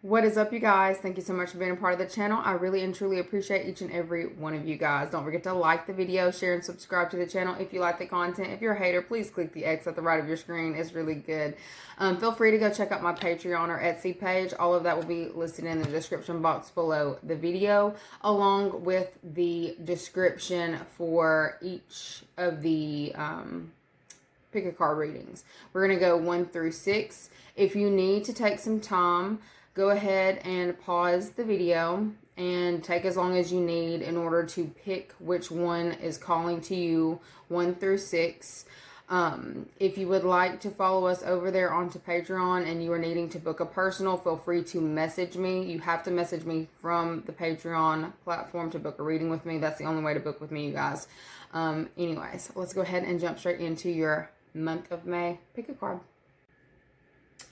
What is up, you guys? Thank you so much for being a part of the channel. I really and truly appreciate each and every one of you guys. Don't forget to like the video, share, and subscribe to the channel if you like the content. If you're a hater, please click the X at the right of your screen. It's really good. Feel free to go check out my Patreon or Etsy page. All of that will be listed in the description box below the video, along with the description for each of the pick a card readings. We're going to go 1 through 6. If you need to take some time, go ahead and pause the video and take as long as you need in order to pick which one is calling to you, 1 through 6. If you would like to follow us over there onto Patreon and you are needing to book a personal, feel free to message me. You have to message me from the Patreon platform to book a reading with me. That's the only way to book with me, you guys. Anyways, let's go ahead and jump straight into your month of May. Pick a card.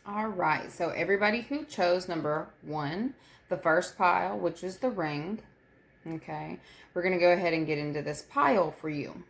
All right, so everybody who chose number 1, the first pile, which is the ring, okay, we're going to go ahead and get into this pile for you.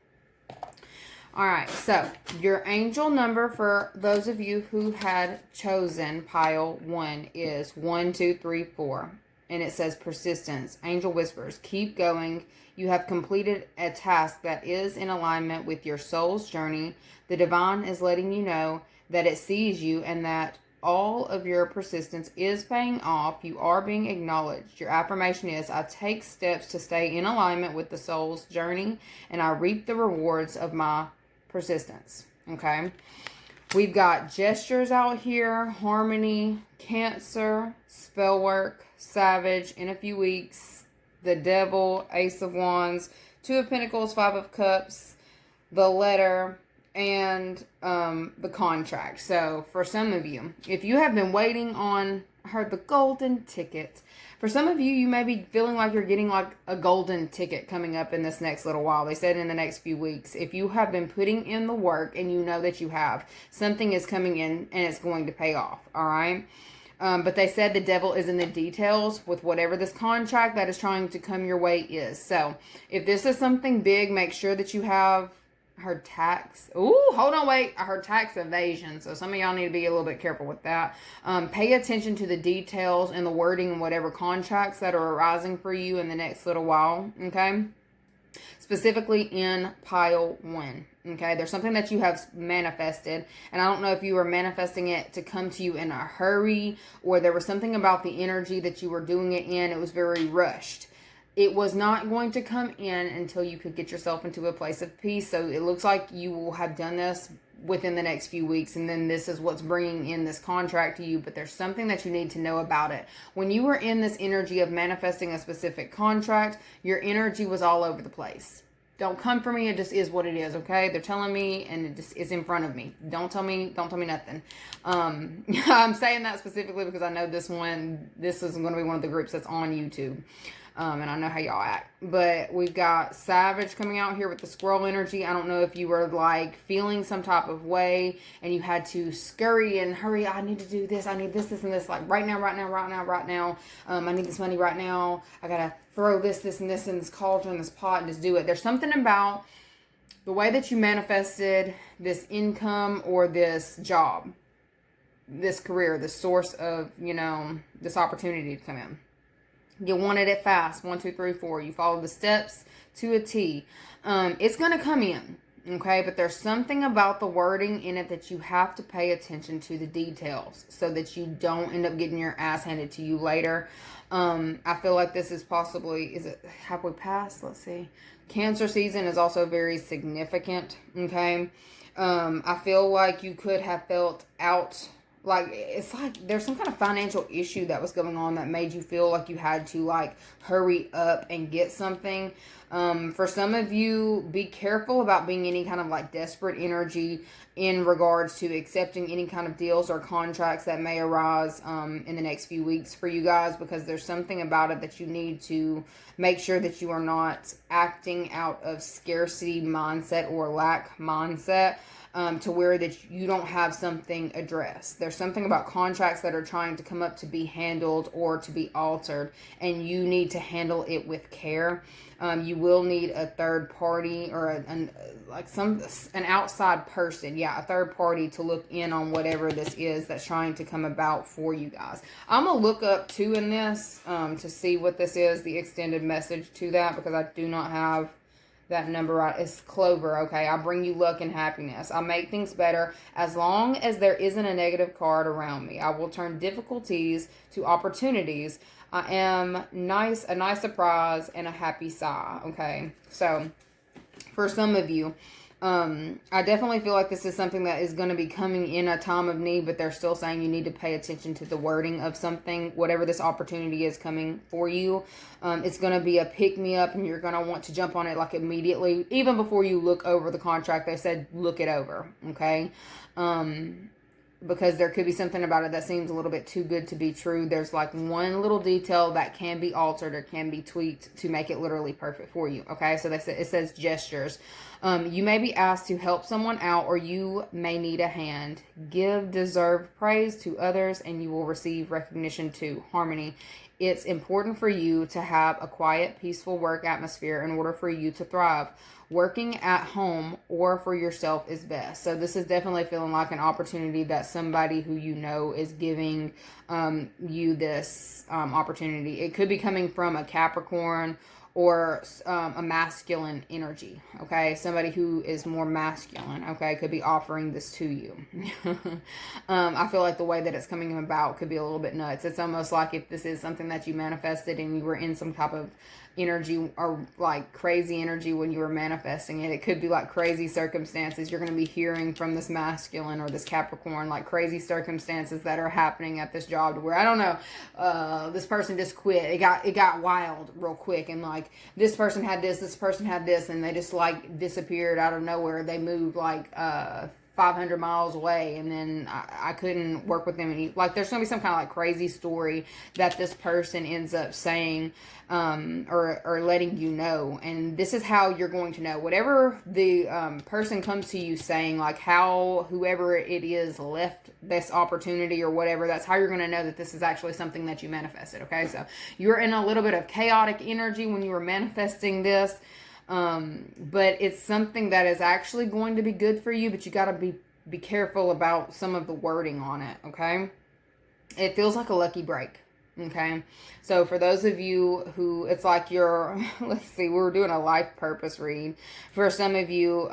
All right, so your angel number for those of you who had chosen pile 1 is 1, 2, 3, 4, and it says persistence. Angel whispers, keep going. You have completed a task that is in alignment with your soul's journey. The divine is letting you know that it sees you and that all of your persistence is paying off. You are being acknowledged. Your affirmation is, I take steps to stay in alignment with the soul's journey, and I reap the rewards of my persistence. Okay. We've got gestures out here, harmony, Cancer, spell work, Savage, in a few weeks, the Devil, Ace of Wands, 2 of Pentacles, 5 of Cups, the letter, and the contract. So for some of you, if you have been waiting on, I heard the golden ticket. For some of you, you may be feeling like you're getting like a golden ticket coming up in this next little while. They said in the next few weeks. If you have been putting in the work and you know that you have, something is coming in and it's going to pay off. All right. But they said the devil is in the details with whatever this contract that is trying to come your way is. So if this is something big, make sure that you have her tax. Ooh, hold on, wait. I heard tax evasion. So some of y'all need to be a little bit careful with that. Pay attention to the details and the wording and whatever contracts that are arising for you in the next little while. Okay. Specifically in pile 1. Okay. There's something that you have manifested. And I don't know if you were manifesting it to come to you in a hurry, or there was something about the energy that you were doing it in. It was very rushed. It was not going to come in until you could get yourself into a place of peace. So it looks like you will have done this within the next few weeks. And then this is what's bringing in this contract to you. But there's something that you need to know about it. When you were in this energy of manifesting a specific contract, your energy was all over the place. Don't come for me. It just is what it is. Okay. They're telling me and it just is in front of me. Don't tell me nothing. I'm saying that specifically because I know this is going to be one of the groups that's on YouTube. And I know how y'all act. But we've got Savage coming out here with the squirrel energy. I don't know if you were like feeling some type of way and you had to scurry and hurry. I need to do this. I need this, and this. Like right now. I need this money right now. I got to throw this, and this in this cauldron, this pot, and just do it. There's something about the way that you manifested this income or this job, this career, this source of, this opportunity to come in. You wanted it fast. 1, 2, 3, 4. You follow the steps to a T. It's going to come in. Okay. But there's something about the wording in it that you have to pay attention to the details so that you don't end up getting your ass handed to you later. I feel like this is possibly, is it halfway past? Let's see. Cancer season is also very significant. Okay. I feel like you could have felt out. Like, it's like there's some kind of financial issue that was going on that made you feel like you had to, like, hurry up and get something. For some of you, be careful about being any kind of, like, desperate energy in regards to accepting any kind of deals or contracts that may arise in the next few weeks for you guys, because there's something about it that you need to make sure that you are not acting out of scarcity mindset or lack mindset. To where that you don't have something addressed. There's something about contracts that are trying to come up to be handled or to be altered, and you need to handle it with care. You you will need a third party or an outside person. Yeah, a third party to look in on whatever this is that's trying to come about for you guys. I'm going to look up too in this to see what this is, the extended message to that, because I do not have that number right. It's Clover, okay? I bring you luck and happiness. I make things better as long as there isn't a negative card around me. I will turn difficulties to opportunities. I am a nice surprise and a happy sigh, okay? So, for some of you, I definitely feel like this is something that is going to be coming in a time of need, but they're still saying you need to pay attention to the wording of something, whatever this opportunity is coming for you. It's going to be a pick-me-up, and you're going to want to jump on it like immediately. Even before you look over the contract, they said look it over, okay? Because there could be something about it that seems a little bit too good to be true. There's like one little detail that can be altered or can be tweaked to make it literally perfect for you. Okay, so it says gestures. You may be asked to help someone out, or you may need a hand. Give deserved praise to others, and you will receive recognition too. Harmony. It's important for you to have a quiet, peaceful work atmosphere in order for you to thrive. Working at home or for yourself is best. So this is definitely feeling like an opportunity that somebody who you know is giving you this opportunity. It could be coming from a Capricorn or a masculine energy, okay? Somebody who is more masculine, okay, could be offering this to you. I feel like the way that it's coming about could be a little bit nuts. It's almost like if this is something that you manifested and you were in some type of energy or like crazy energy when you were manifesting it. It could be like crazy circumstances. You're going to be hearing from this masculine or this Capricorn, like crazy circumstances that are happening at this job to where, I don't know, this person just quit. It got wild real quick, and like this person had this, and they just like disappeared out of nowhere. They moved like 500 miles away, and then I couldn't work with them. And like there's gonna be some kind of like crazy story that this person ends up saying or letting you know, and this is how you're going to know. Whatever the person comes to you saying, like how whoever it is left this opportunity or whatever, that's how you're going to know that this is actually something that you manifested. Okay, so you're in a little bit of chaotic energy when you were manifesting this. But it's something that is actually going to be good for you, but you got to be careful about some of the wording on it, okay? It feels like a lucky break, okay? So for those of you who, it's like you're, let's see, we're doing a life purpose read. For some of you,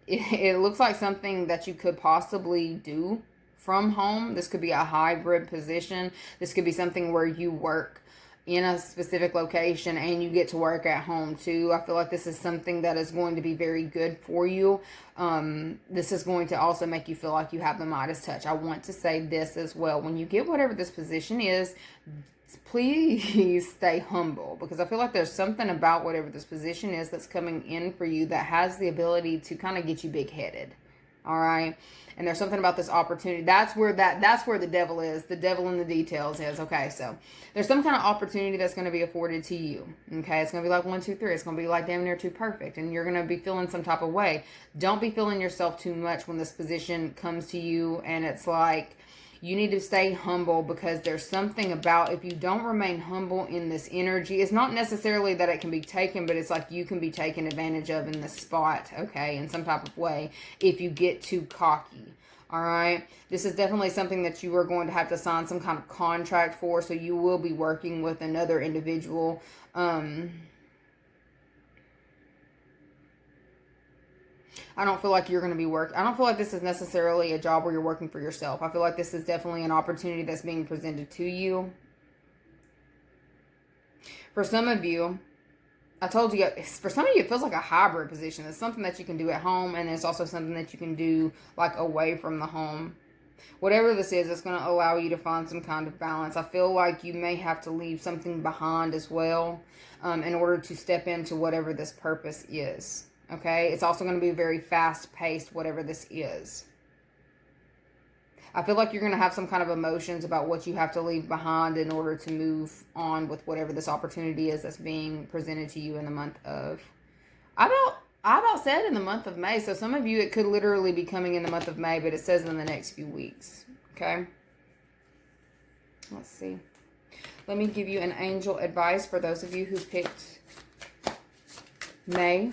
it looks like something that you could possibly do from home. This could be a hybrid position. This could be something where you work in a specific location and you get to work at home too. I feel like this is something that is going to be very good for you. This is going to also make you feel like you have the Midas touch. I want to say this as well. When you get whatever this position is, please stay humble, because I feel like there's something about whatever this position is that's coming in for you that has the ability to kind of get you big-headed. All right. And there's something about this opportunity. That's where the devil is. The devil in the details is. Okay, so there's some kind of opportunity that's going to be afforded to you. Okay, it's going to be like 1, 2, 3. It's going to be like damn near too perfect. And you're going to be feeling some type of way. Don't be feeling yourself too much when this position comes to you. And it's like, you need to stay humble, because there's something about, if you don't remain humble in this energy, it's not necessarily that it can be taken, but it's like you can be taken advantage of in this spot, okay, in some type of way, if you get too cocky. All right, this is definitely something that you are going to have to sign some kind of contract for, so you will be working with another individual. I don't feel like you're going to be I don't feel like this is necessarily a job where you're working for yourself. I feel like this is definitely an opportunity that's being presented to you. For some of you, I told you, for some of you, it feels like a hybrid position. It's something that you can do at home, and it's also something that you can do like away from the home. Whatever this is, it's going to allow you to find some kind of balance. I feel like you may have to leave something behind as well in order to step into whatever this purpose is. Okay, it's also going to be very fast-paced, whatever this is. I feel like you're going to have some kind of emotions about what you have to leave behind in order to move on with whatever this opportunity is that's being presented to you in the month of... I about said in the month of May, so some of you, it could literally be coming in the month of May, but it says in the next few weeks. Okay? Let's see. Let me give you an angel advice for those of you who picked May.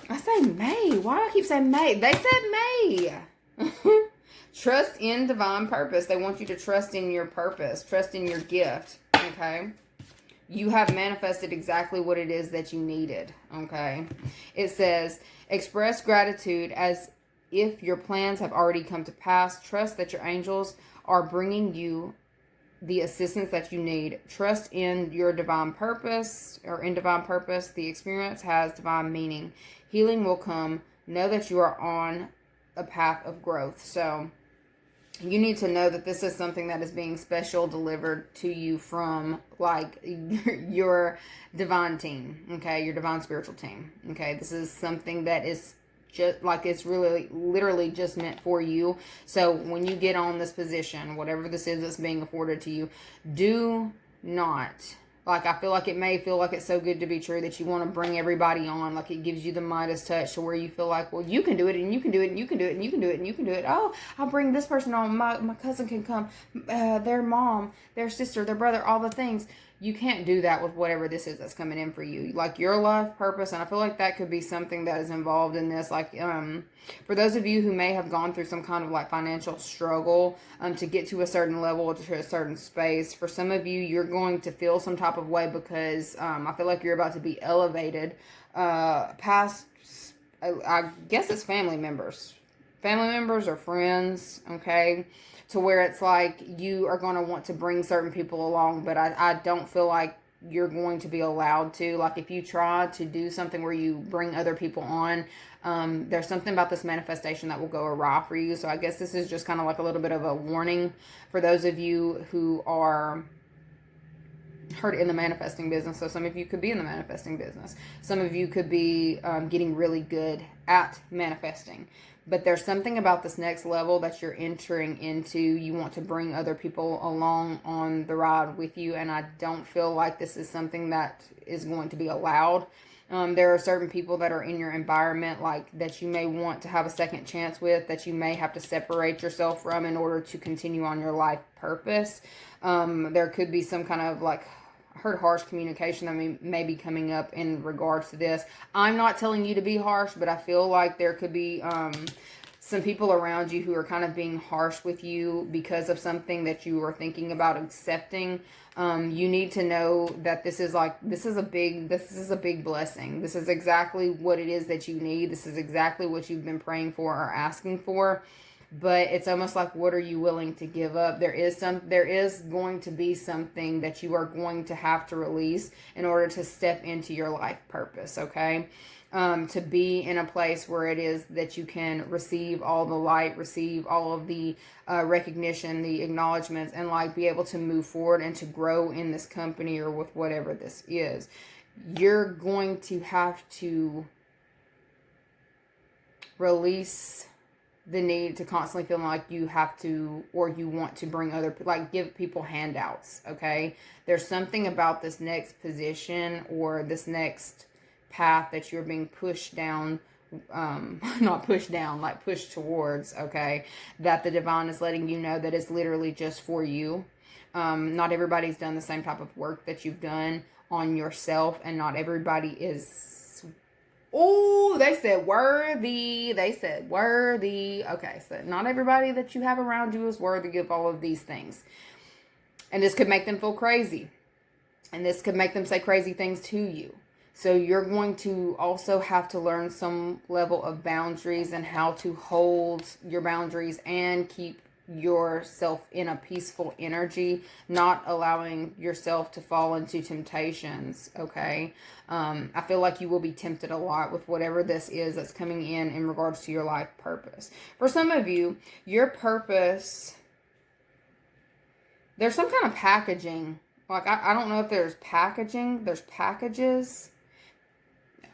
I say May. Why do I keep saying May? They said May. Trust in divine purpose. They want you to trust in your purpose. Trust in your gift. Okay. You have manifested exactly what it is that you needed. Okay. It says, express gratitude as if your plans have already come to pass. Trust that your angels are bringing you the assistance that you need. Trust in your divine purpose, or in divine purpose. The experience has divine meaning. Healing will come. Know that you are on a path of growth. So you need to know that this is something that is being special delivered to you from, like, your divine team, okay, your divine spiritual team, okay. This is something that is just like, it's really literally just meant for you. So when you get on this position, whatever this is that's being afforded to you, do not, like, I feel like it may feel like it's so good to be true that you want to bring everybody on. Like, it gives you the Midas touch to where you feel like, well, you can do it, and you can do it, and you can do it, and you can do it, and you can do it. Oh, I'll bring this person on. My cousin can come. Their mom, their sister, their brother, all the things. You can't do that with whatever this is that's coming in for you. Like, your life purpose, and I feel like that could be something that is involved in this. Like, for those of you who may have gone through some kind of, like, financial struggle to get to a certain level, to a certain space. For some of you, you're going to feel some type of way because I feel like you're about to be elevated past, I guess it's family members or friends, okay? To where it's like you are going to want to bring certain people along, but I don't feel like you're going to be allowed to. Like, if you try to do something where you bring other people on, there's something about this manifestation that will go awry for you. So I guess this is just kind of like a little bit of a warning for those of you who are hurt in the manifesting business. So some of you could be in the manifesting business. Some of you could be getting really good at manifesting. But there's something about this next level that you're entering into. You want to bring other people along on the ride with you. And I don't feel like this is something that is going to be allowed. There are certain people that are in your environment, like, that you may want to have a second chance with, that you may have to separate yourself from in order to continue on your life purpose. There could be some kind of, like, heard harsh communication that may be coming up in regards to this. I'm not telling you to be harsh, but I feel like there could be some people around you who are kind of being harsh with you because of something that you are thinking about accepting. You need to know that this is a big blessing. This is exactly what it is that you need. This is exactly what you've been praying for or asking for. But it's almost like, what are you willing to give up? There is going to be something that you are going to have to release in order to step into your life purpose, okay? To be in a place where it is that you can receive all the light, receive all of the recognition, the acknowledgments, and, like, be able to move forward and to grow in this company or with whatever this is. You're going to have to release the need to constantly feel like you have to, or you want to bring other, like, give people handouts, okay? There's something about this next position or this next path that you're being pushed down, not pushed down, like pushed towards, okay? That the divine is letting you know that it's literally just for you. Not everybody's done the same type of work that you've done on yourself, and not everybody is. Oh, they said worthy. They said worthy. Okay, so not everybody that you have around you is worthy of all of these things. And this could make them feel crazy. And this could make them say crazy things to you. So you're going to also have to learn some level of boundaries and how to hold your boundaries and keep yourself in a peaceful energy, not allowing yourself to fall into temptations, okay? I feel like you will be tempted a lot with whatever this is that's coming in regards to your life purpose. For some of you, your purpose, there's some kind of packaging. Like, I don't know if there's packaging, there's packages.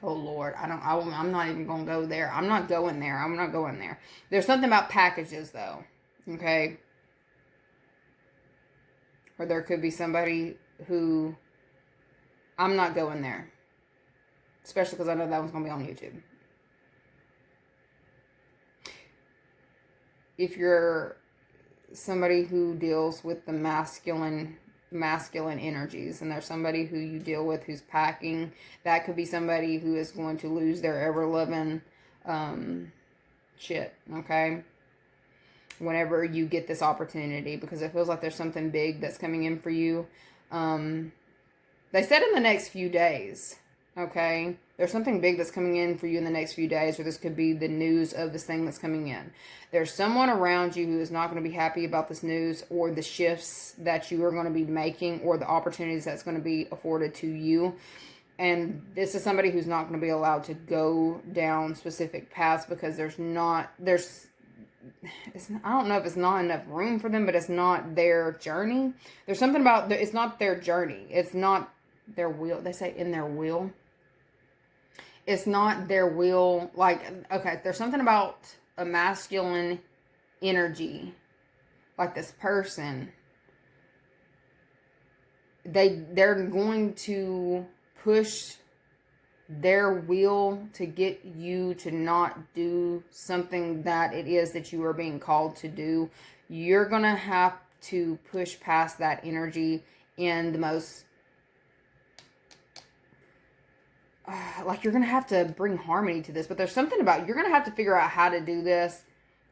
Oh, Lord, I'm not even going to go there. I'm not going there. There's something about packages, though. Okay. Or there could be somebody who, I'm not going there. Especially because I know that one's going to be on YouTube. If you're somebody who deals with the masculine masculine energies, and there's somebody who you deal with who's packing. That could be somebody who is going to lose their ever-loving shit, okay? Whenever you get this opportunity, because it feels like there's something big that's coming in for you. They said in the next few days, okay? There's something big that's coming in for you in the next few days, or this could be the news of this thing that's coming in. There's someone around you who is not going to be happy about this news, or the shifts that you are going to be making, or the opportunities that's going to be afforded to you. And this is somebody who's not going to be allowed to go down specific paths, because I don't know if it's not enough room for them, but it's not their journey. There's something about, it's not their journey. It's not their will. They say in their will. It's not their will. Like, okay, there's something about a masculine energy, like this person. They're going to push their will to get you to not do something that it is that you are being called to do. You're going to have to push past that energy in the most, like, you're going to have to bring harmony to this, but there's something about, you're going to have to figure out how to do this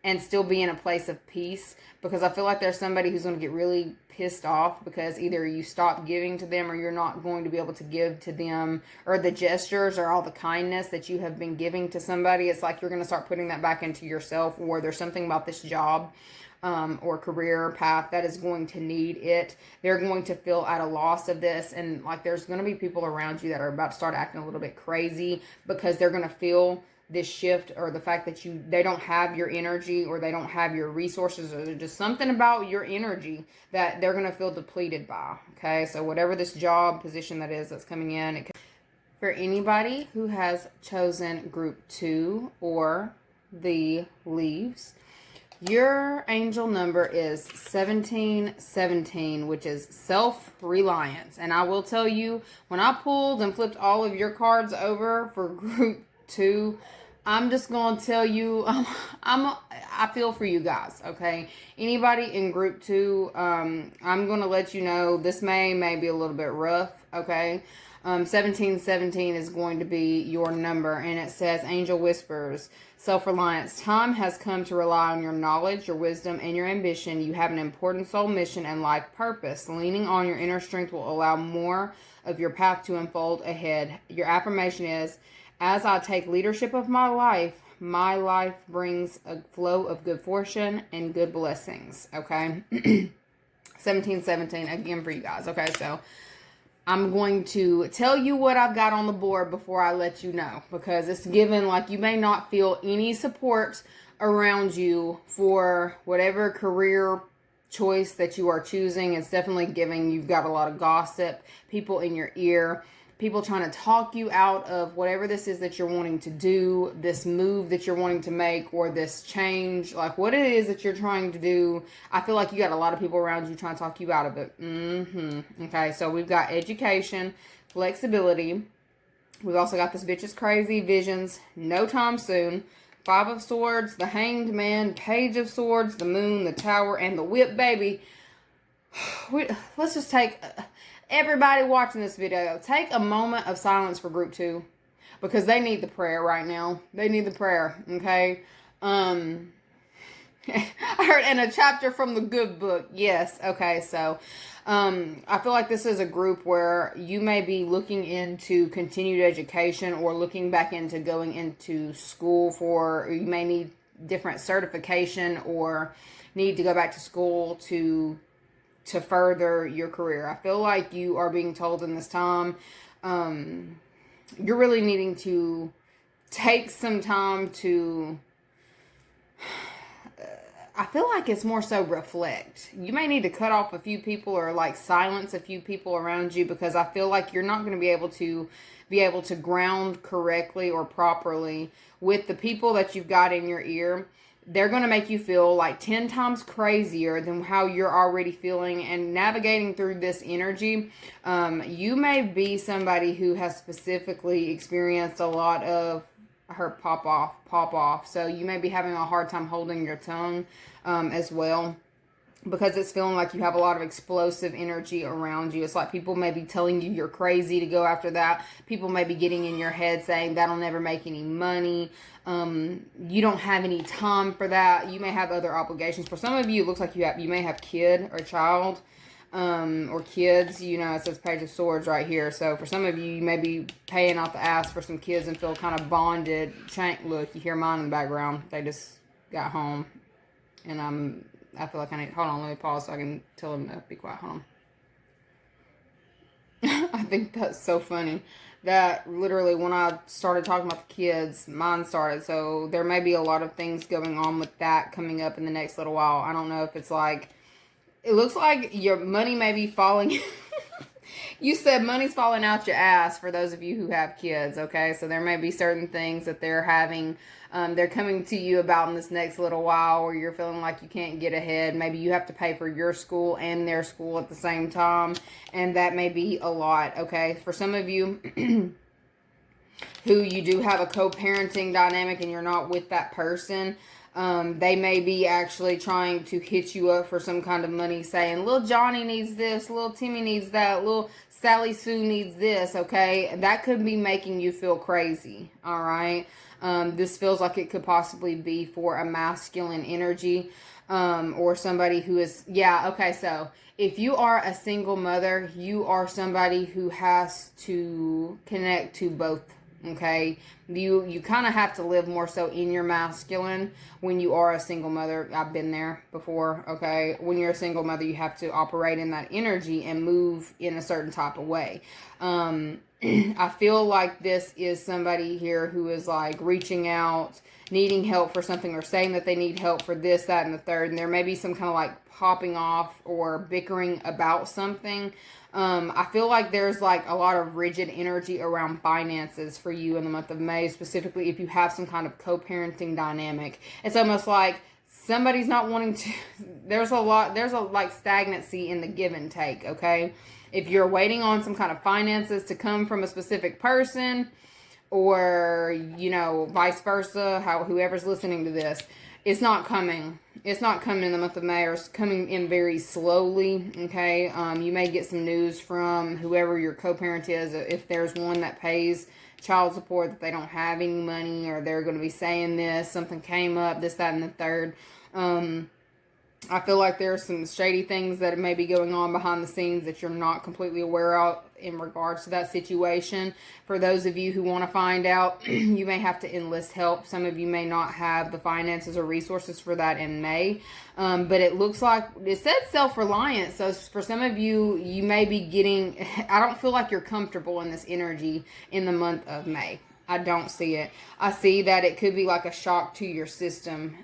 and still be in a place of peace, because I feel like there's somebody who's going to get really pissed off because either you stop giving to them, or you're not going to be able to give to them, or the gestures or all the kindness that you have been giving to somebody. It's like you're going to start putting that back into yourself, or there's something about this job or career path that is going to need it. They're going to feel at a loss of this, and like there's going to be people around you that are about to start acting a little bit crazy, because they're going to feel this shift, or the fact that they don't have your energy, or they don't have your resources, or there's just something about your energy that they're going to feel depleted by. Okay, so whatever this job position that is that's coming in, for anybody who has chosen group 2 or the leaves, your angel number is 1717, which is self-reliance. And I will tell you, when I pulled and flipped all of your cards over for group 2, I'm just going to tell you, I feel for you guys, okay? Anybody in group 2, I'm going to let you know this may be a little bit rough, okay? 1717 is going to be your number, and it says, Angel Whispers, self-reliance. Time has come to rely on your knowledge, your wisdom, and your ambition. You have an important soul mission and life purpose. Leaning on your inner strength will allow more of your path to unfold ahead. Your affirmation is, as I take leadership of my life brings a flow of good fortune and good blessings, okay? 1717, again for you guys, okay? So I'm going to tell you what I've got on the board before I let you know, because it's given like you may not feel any support around you for whatever career choice that you are choosing. It's definitely giving you've got a lot of gossip, people in your ear, people trying to talk you out of whatever this is that you're wanting to do, this move that you're wanting to make, or this change, like what it is that you're trying to do. I feel like you got a lot of people around you trying to talk you out of it. Okay, so we've got education, flexibility. We've also got this bitch is crazy, visions, no time soon, 5 of Swords, the Hanged Man, Page of Swords, the Moon, the Tower, and the Whip, baby. Let's just take... Everybody watching this video, take a moment of silence for group 2, because they need the prayer right now. They need the prayer, okay? I heard in a chapter from the good book. Yes, okay, so I feel like this is a group where you may be looking into continued education, or looking back into going into school or you may need different certification, or need to go back to school to further your career. I feel like you are being told in this time, you're really needing to take some time to, I feel like it's more so reflect. You may need to cut off a few people, or like silence a few people around you, because I feel like you're not going to be able to ground correctly or properly with the people that you've got in your ear. They're going to make you feel like 10 times crazier than how you're already feeling, and navigating through this energy. You may be somebody who has specifically experienced a lot of her pop off. So you may be having a hard time holding your tongue as well. because it's feeling like you have a lot of explosive energy around you. It's like people may be telling you you're crazy to go after that. People may be getting in your head saying that'll never make any money. You don't have any time for that. You may have other obligations. For some of you, it looks like you may have kid or child, or kids. You know, it says Page of Swords right here. So for some of you, you may be paying out the ass for some kids and feel kind of bonded. Look, you hear mine in the background. They just got home, and I feel like I need... Hold on, let me pause so I can tell them to be quiet. Hold on. I think that's so funny. That literally, when I started talking about the kids, mine started. So there may be a lot of things going on with that coming up in the next little while. I don't know if it's like... It looks like your money may be falling... You said money's falling out your ass for those of you who have kids, okay? So there may be certain things that they're having, they're coming to you about in this next little while, where you're feeling like you can't get ahead. Maybe you have to pay for your school and their school at the same time, and that may be a lot, okay? For some of you who you do have a co-parenting dynamic and you're not with that person, they may be actually trying to hit you up for some kind of money, saying, little Johnny needs this, little Timmy needs that, little Sally Sue needs this, okay? That could be making you feel crazy, all right? This feels like it could possibly be for a masculine energy, or somebody who is, yeah, okay, so if you are a single mother, you are somebody who has to connect to both. Okay, you kind of have to live more so in your masculine when you are a single mother. I've been there before. Okay, when you're a single mother, you have to operate in that energy and move in a certain type of way. I feel like this is somebody here who is like reaching out, needing help for something, or saying that they need help for this, that, and the third. And there may be some kind of like popping off or bickering about something. I feel like there's like a lot of rigid energy around finances for you in the month of May, specifically if you have some kind of co-parenting dynamic. It's almost like somebody's not wanting to, there's a like stagnancy in the give and take, okay? If you're waiting on some kind of finances to come from a specific person, or, you know, vice versa, whoever's listening to this, it's not coming. It's not coming in the month of May, or it's coming in very slowly, okay? You may get some news from whoever your co-parent is, if there's one that pays child support, that they don't have any money, or they're going to be saying this, something came up, this, that, and the third. I feel like there's some shady things that may be going on behind the scenes that you're not completely aware of in regards to that situation. For those of you who want to find out, you may have to enlist help. Some of you may not have the finances or resources for that in May. But it looks like, it said self-reliant. So for some of you, you may be getting, I don't feel like you're comfortable in this energy in the month of May. I don't see it. I see that it could be like a shock to your system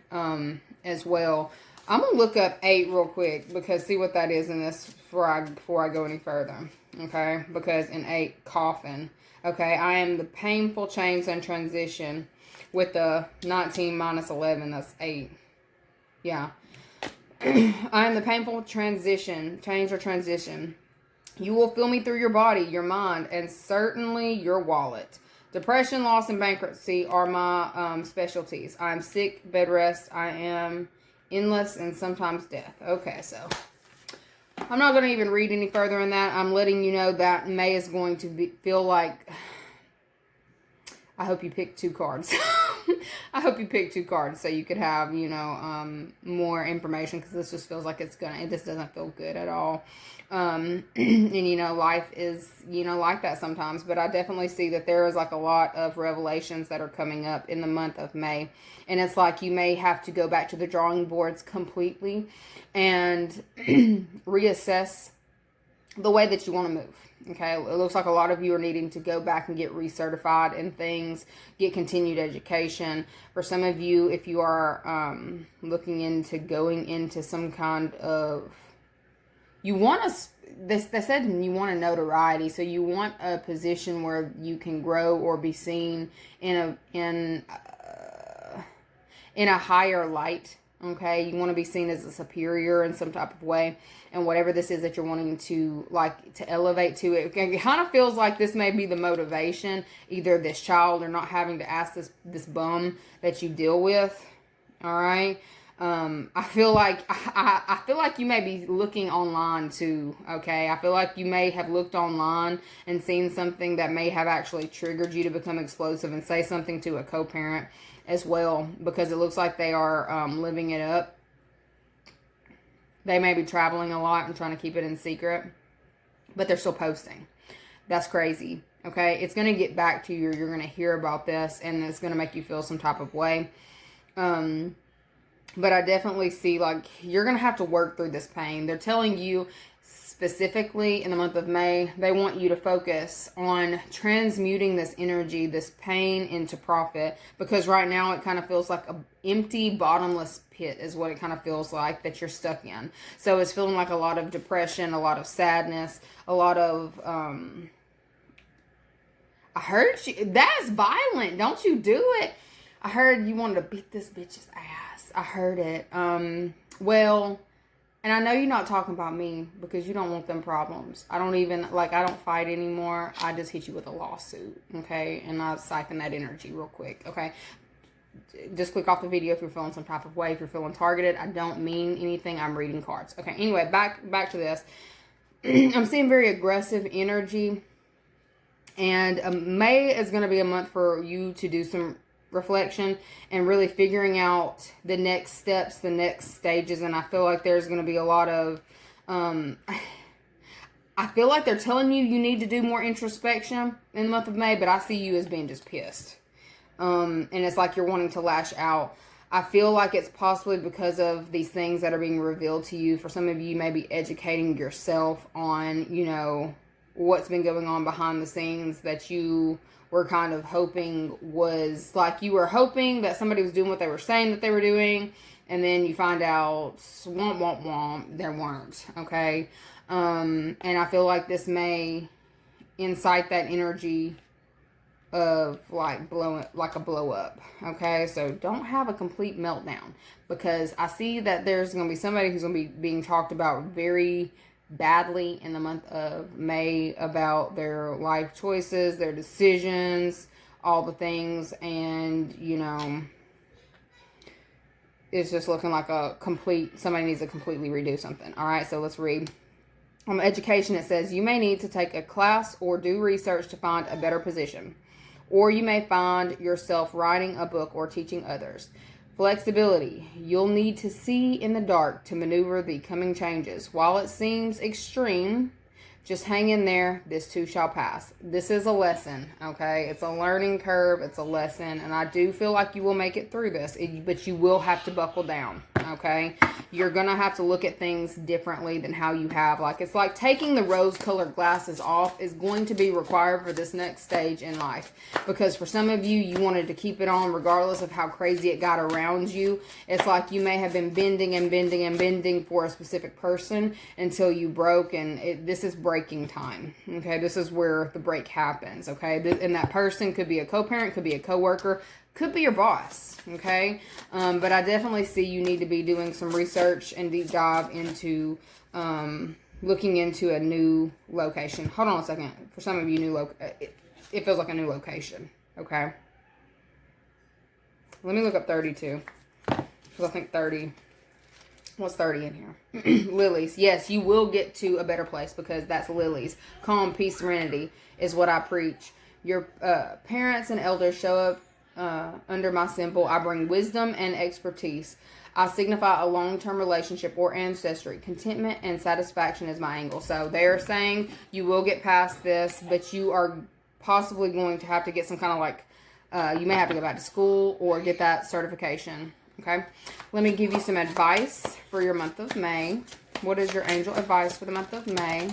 as well. I'm going to look up 8 real quick, because see what that is in this before I go any further. Okay? Because in 8, coffin. Okay? I am the painful change and transition with the 19 minus 11. That's 8. Yeah. I am the painful transition, change or transition. You will feel me through your body, your mind, and certainly your wallet. Depression, loss, and bankruptcy are my specialties. I am sick, bed rest. I am endless, and sometimes death. Okay, so I'm not going to even read any further in that. I'm letting you know that May is going to feel like... I hope you picked 2 cards. I hope you picked 2 cards so you could have, you know, more information, because this just feels like this doesn't feel good at all. And, you know, life is, you know, like that sometimes. But I definitely see that there is like a lot of revelations that are coming up in the month of May. And it's like you may have to go back to the drawing boards completely and reassess the way that you want to move. Okay, it looks like a lot of you are needing to go back and get recertified in things, get continued education. For some of you, if you are looking into going into some kind of, you want they said you want a notoriety, so you want a position where you can grow or be seen in a higher light. Okay, you want to be seen as a superior in some type of way, and whatever this is that you're wanting to elevate to, it kind of feels like this may be the motivation, either this child or not having to ask this bum that you deal with. All right, I feel like I feel like you may be looking online too. Okay, I feel like you may have looked online and seen something that may have actually triggered you to become explosive and say something to a co-parent as well, because it looks like they are living it up. They may be traveling a lot and trying to keep it in secret, but they're still posting. That's crazy. Okay, it's going to get back to you. You're going to hear about this, and it's going to make you feel some type of way. But I definitely see, like, you're going to have to work through this pain. They're telling you specifically in the month of May, they want you to focus on transmuting this energy, this pain, into profit. Because right now it kind of feels like an empty, bottomless pit is what it kind of feels like that you're stuck in. So it's feeling like a lot of depression, a lot of sadness, a lot of... I heard you. That's violent. Don't you do it. I heard you wanted to beat this bitch's ass. I heard it. Well, and I know you're not talking about me because you don't want them problems. I don't fight anymore. I just hit you with a lawsuit, okay? And I siphon that energy real quick, okay? Just click off the video if you're feeling some type of way, if you're feeling targeted. I don't mean anything. I'm reading cards. Okay, anyway, back to this. I'm seeing very aggressive energy. And May is going to be a month for you to do some reflection and really figuring out the next steps, the next stages. And I feel like there's going to be a lot of, I feel like they're telling you need to do more introspection in the month of May, but I see you as being just pissed. And it's like you're wanting to lash out. I feel like it's possibly because of these things that are being revealed to you. For some of you, you may be educating yourself on, what's been going on behind the scenes that you were kind of hoping was, like, you were hoping that somebody was doing what they were saying that they were doing, and then you find out, womp, womp, womp, there weren't, okay? And I feel like this may incite that energy of, like, a blow up, okay? So don't have a complete meltdown, because I see that there's going to be somebody who's going to be being talked about very badly in the month of May about their life choices, their decisions, all the things, and it's just looking like somebody needs to completely redo something. All right, so let's read. On education, it says you may need to take a class or do research to find a better position, or you may find yourself writing a book or teaching others. Flexibility. You'll need to see in the dark to maneuver the coming changes. While it seems extreme, just hang in there. This too shall pass. This is a lesson, okay? It's a learning curve. It's a lesson. And I do feel like you will make it through this. But you will have to buckle down, okay? You're going to have to look at things differently than how you have. Like, it's like taking the rose-colored glasses off is going to be required for this next stage in life. Because for some of you, you wanted to keep it on regardless of how crazy it got around you. It's like you may have been bending and bending and bending for a specific person until you broke. And this is breaking time, okay? This is where the break happens, okay? And that person could be a co-parent, could be a co-worker, could be your boss, okay? But I definitely see you need to be doing some research and deep dive into looking into a new location. Hold on a second. For some of you, it feels like a new location, okay? Let me look up 32, because I think 30... What's 30 in here? Lilies. Yes, you will get to a better place because that's lilies. Calm, peace, serenity is what I preach. Your parents and elders show up under my symbol. I bring wisdom and expertise. I signify a long-term relationship or ancestry. Contentment and satisfaction is my angle. So they're saying you will get past this, but you are possibly going to have to get some kind of you may have to go back to school or get that certification. Okay, let me give you some advice for your month of May. What is your angel advice for the month of May?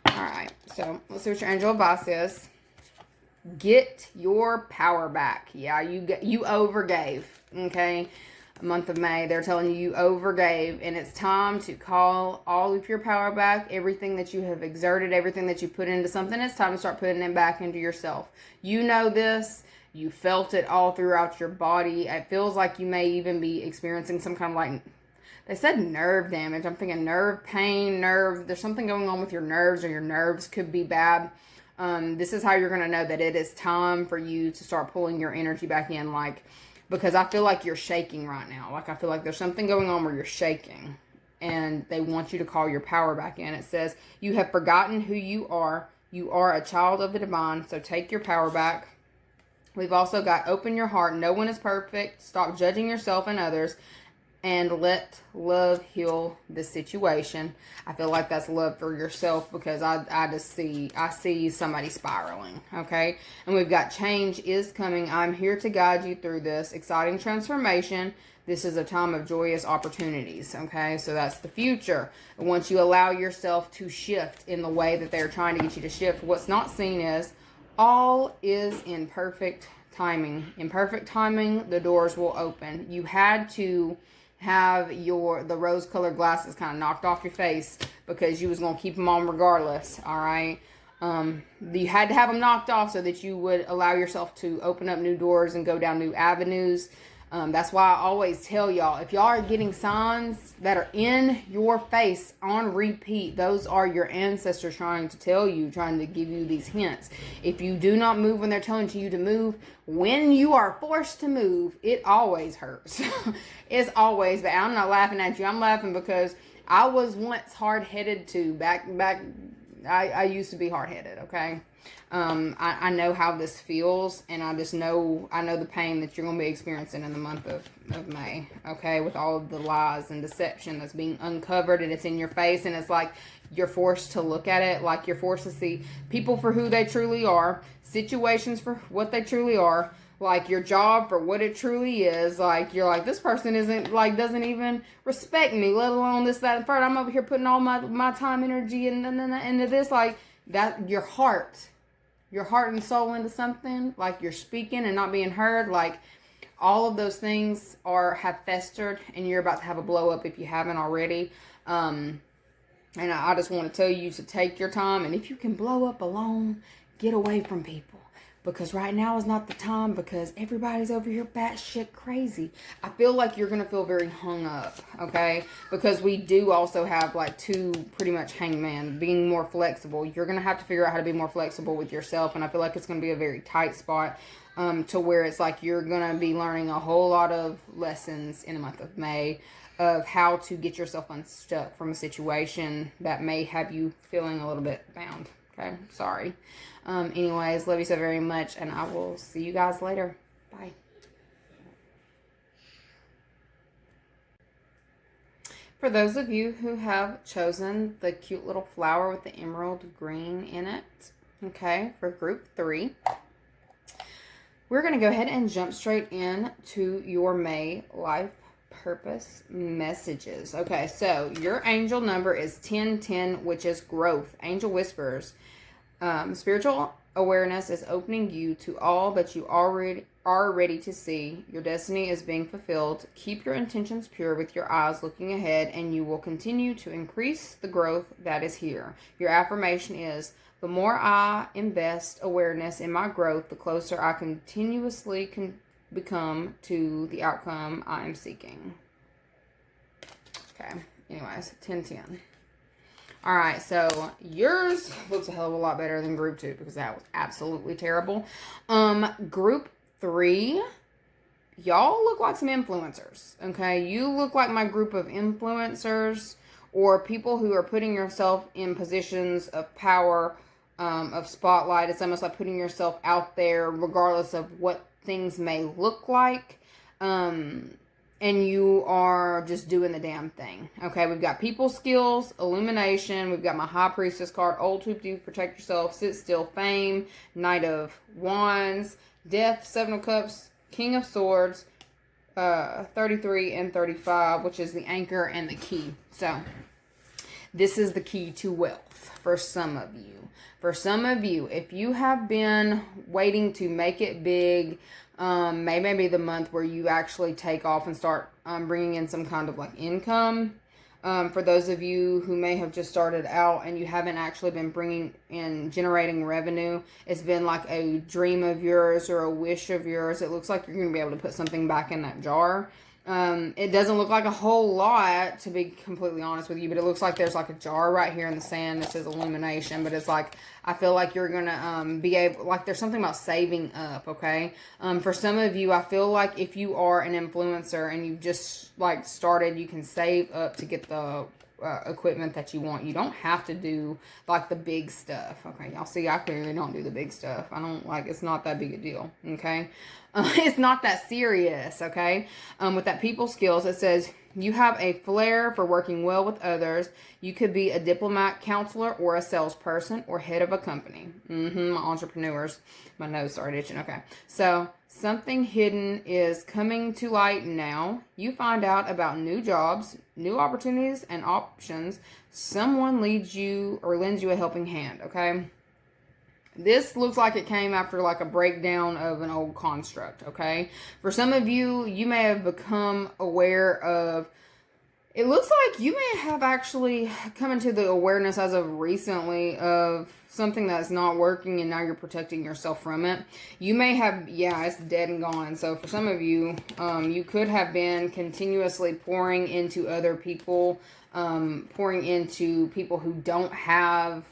All right, so let's see what your angel advice is. Get your power back. Yeah, you overgave, okay? Month of May, they're telling you overgave, and it's time to call all of your power back. Everything that you have exerted, everything that you put into something, it's time to start putting it back into yourself. You know this. You felt it all throughout your body. It feels like you may even be experiencing some kind of they said nerve damage. I'm thinking nerve pain, there's something going on with your nerves, or your nerves could be bad. This is how you're going to know that it is time for you to start pulling your energy back in. Like, because I feel like you're shaking right now. Like, I feel like there's something going on where you're shaking. And they want you to call your power back in. It says, you have forgotten who you are. You are a child of the divine. So take your power back. We've also got open your heart. No one is perfect. Stop judging yourself and others. And let love heal this situation. I feel like that's love for yourself, because I see somebody spiraling, okay? And we've got change is coming. I'm here to guide you through this exciting transformation. This is a time of joyous opportunities, okay? So that's the future. Once you allow yourself to shift in the way that they're trying to get you to shift, what's not seen is all is in perfect timing. In perfect timing, the doors will open. You had to have the rose-colored glasses kind of knocked off your face because you was going to keep them on regardless, all right? You had to have them knocked off so that you would allow yourself to open up new doors and go down new avenues. That's why I always tell y'all, if y'all are getting signs that are in your face on repeat, those are your ancestors trying to tell you, trying to give you these hints. If you do not move when they're telling you to move, when you are forced to move, it always hurts. It's always, but I'm not laughing at you. I'm laughing because I was once hard-headed too. Back, I used to be hard-headed, okay? I know how this feels, and I know the pain that you're going to be experiencing in the month of May, okay, with all of the lies and deception that's being uncovered, and it's in your face, and it's like you're forced to look at it, like you're forced to see people for who they truly are, situations for what they truly are, like your job for what it truly is. Like, you're like, this person doesn't even respect me, let alone this, that, and third. I'm over here putting all my time, energy, and into this, like, that, your heart and soul into something, like you're speaking and not being heard, like all of those things have festered, and you're about to have a blow up if you haven't already. And I just want to tell you to take your time, and if you can blow up alone, get away from people, because right now is not the time, because everybody's over here batshit crazy. I feel like you're going to feel very hung up, okay? Because we do also have like two pretty much hangman, being more flexible. You're going to have to figure out how to be more flexible with yourself, and I feel like it's going to be a very tight spot to where it's like you're going to be learning a whole lot of lessons in the month of May of how to get yourself unstuck from a situation that may have you feeling a little bit bound. Okay, sorry. Anyways, love you so very much, and I will see you guys later. Bye. For those of you who have chosen the cute little flower with the emerald green in it, okay, for group 3, we're going to go ahead and jump straight in to your May life purpose messages. Okay, so your angel number is 1010, which is growth. Angel whispers, spiritual awareness is opening you to all that you already are ready to see. Your destiny is being fulfilled. Keep your intentions pure with your eyes looking ahead, and you will continue to increase the growth that is here. Your affirmation is, the more I invest awareness in my growth, the closer I continuously can become to the outcome I am seeking. Okay, anyways, 1010. All right, so yours looks a hell of a lot better than group 2, because that was absolutely terrible. Group 3, y'all look like some influencers, okay? You look like my group of influencers, or people who are putting yourself in positions of power, of spotlight. It's almost like putting yourself out there regardless of what things may look like. And you are just doing the damn thing. Okay, we've got people skills, illumination. We've got my high priestess card, old hoop, protect yourself, sit still, fame, knight of wands, death, 7 of cups, king of swords, 33 and 35, which is the anchor and the key. So this is the key to wealth for some of you. For some of you, if you have been waiting to make it big, maybe the month where you actually take off and start bringing in some kind of like income. For those of you who may have just started out and you haven't actually been bringing in, generating revenue, it's been like a dream of yours or a wish of yours. It looks like you're going to be able to put something back in that jar. It doesn't look like a whole lot, to be completely honest with you, but it looks like there's like a jar right here in the sand that says illumination, but it's like, I feel like you're gonna be able, like there's something about saving up, okay? For some of you, I feel like if you are an influencer and you've just like started, you can save up to get the equipment that you want. You don't have to do like the big stuff. Okay, y'all see, I clearly don't do the big stuff. I don't like, it's not that big a deal. Okay, it's not that serious. Okay, with that people skills, it says you have a flair for working well with others. You could be a diplomat, counselor, or a salesperson, or head of a company. My entrepreneurs, my nose started itching. Okay, so something hidden is coming to light now. You find out about new jobs, new opportunities, and options. Someone leads you or lends you a helping hand, okay? This looks like it came after like a breakdown of an old construct, okay? For some of you, you may have become aware of, it looks like you may have actually come into the awareness as of recently of something that's not working, and now you're protecting yourself from it. You may have, yeah, it's dead and gone. So for some of you, you could have been continuously pouring into other people, pouring into people who don't have,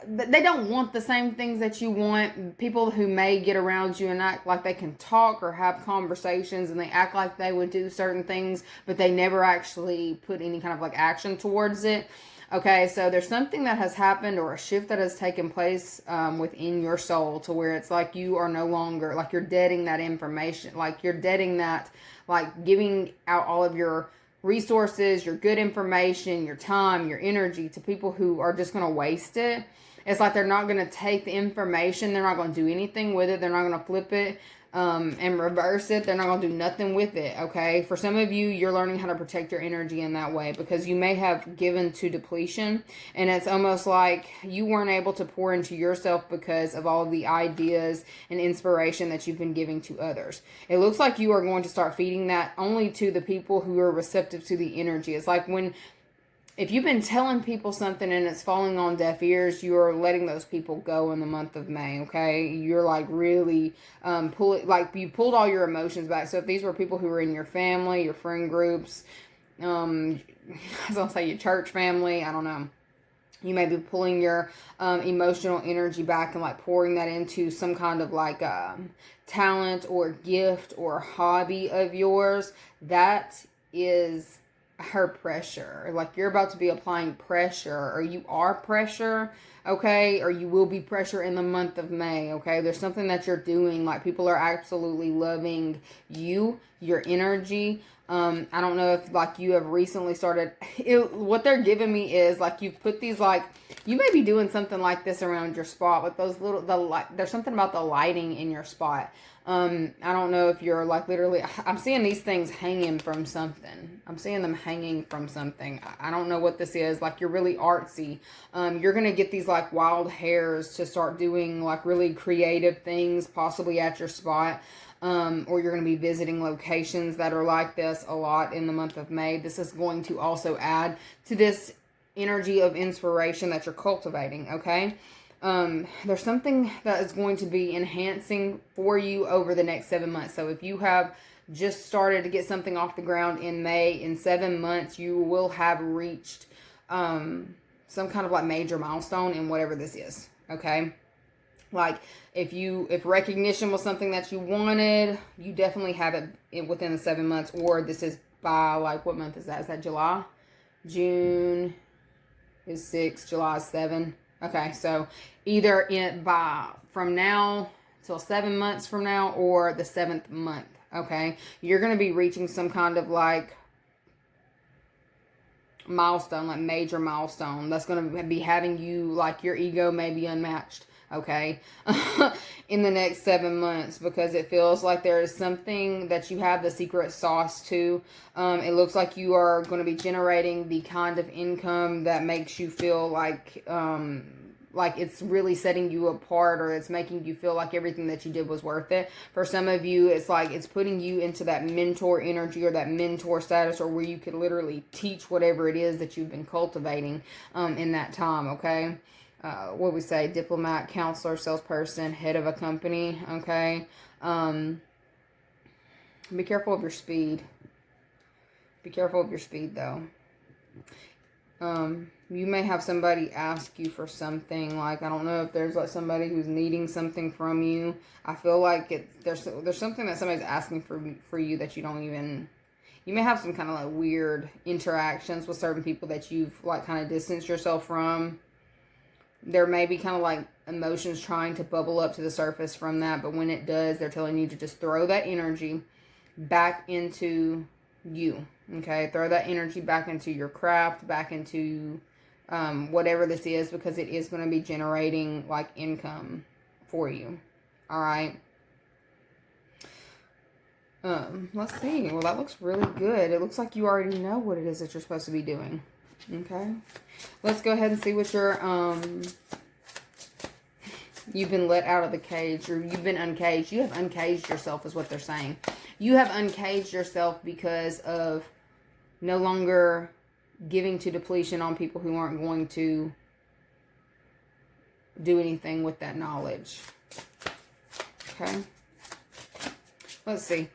they don't want the same things that you want. People who may get around you and act like they can talk or have conversations, and they act like they would do certain things, but they never actually put any kind of like action towards it. Okay, so there's something that has happened or a shift that has taken place within your soul, to where it's like you are no longer, like you're deading that information, like you're deading that, like giving out all of your resources, your good information, your time, your energy to people who are just going to waste it. It's like they're not going to take the information. They're not going to do anything with it. They're not going to flip it and reverse it. They're not going to do nothing with it, okay? For some of you, you're learning how to protect your energy in that way, because you may have given to depletion, and it's almost like you weren't able to pour into yourself because of all of the ideas and inspiration that you've been giving to others. It looks like you are going to start feeding that only to the people who are receptive to the energy. It's like if you've been telling people something and it's falling on deaf ears, you're letting those people go in the month of May, okay? You're like really you pulled all your emotions back. So if these were people who were in your family, your friend groups, I was going to say your church family, I don't know. You may be pulling your emotional energy back and like pouring that into some kind of like talent or gift or hobby of yours. That is her pressure. Like you're about to be applying pressure, or you are pressure, okay? Or you will be pressure in the month of May, okay? There's something that you're doing, like people are absolutely loving you, your energy. I don't know if like you have recently started, what they're giving me is like you've put these, like you may be doing something like this around your spot with those little, there's something about the lighting in your spot. I don't know if you're like literally, I'm seeing these things hanging from something. I'm seeing them hanging from something. I don't know what this is. Like you're really artsy. You're going to get these like wild hairs to start doing like really creative things, possibly at your spot. Or you're going to be visiting locations that are like this a lot in the month of May. This is going to also add to this energy of inspiration that you're cultivating, okay? There's something that is going to be enhancing for you over the next 7 months. So if you have just started to get something off the ground in May, in 7 months, you will have reached some kind of like major milestone in whatever this is, okay? Like if recognition was something that you wanted, you definitely have it within the 7 months. Or this is by like, what month is that? Is that July? June is 6, July is 7. Okay, so either from now till 7 months from now, or the 7th month, okay? You're going to be reaching some kind of like milestone, like major milestone, that's going to be having you, like your ego may be unmatched, okay, in the next 7 months, because it feels like there is something that you have the secret sauce to. It looks like you are going to be generating the kind of income that makes you feel like it's really setting you apart, or it's making you feel like everything that you did was worth it. For some of you, it's like it's putting you into that mentor energy or that mentor status, or where you could literally teach whatever it is that you've been cultivating in that time, okay? What we say, diplomat, counselor, salesperson, head of a company, okay? Be careful of your speed. Be careful of your speed, though. You may have somebody ask you for something. Like, I don't know if there's like somebody who's needing something from you. I feel like there's something that somebody's asking for you that you don't even. You may have some kind of like weird interactions with certain people that you've like kind of distanced yourself from. There may be kind of like emotions trying to bubble up to the surface from that, but when it does, they're telling you to just throw that energy back into you. Okay, throw that energy back into your craft, back into whatever this is, because it is going to be generating like income for you. All right. Let's see. Well, that looks really good. It looks like you already know what it is that you're supposed to be doing. Okay. Let's go ahead and see what your you've been let out of the cage, or you've been uncaged. You have uncaged yourself is what they're saying. You have uncaged yourself because of no longer giving to depletion on people who aren't going to do anything with that knowledge. Okay. Let's see.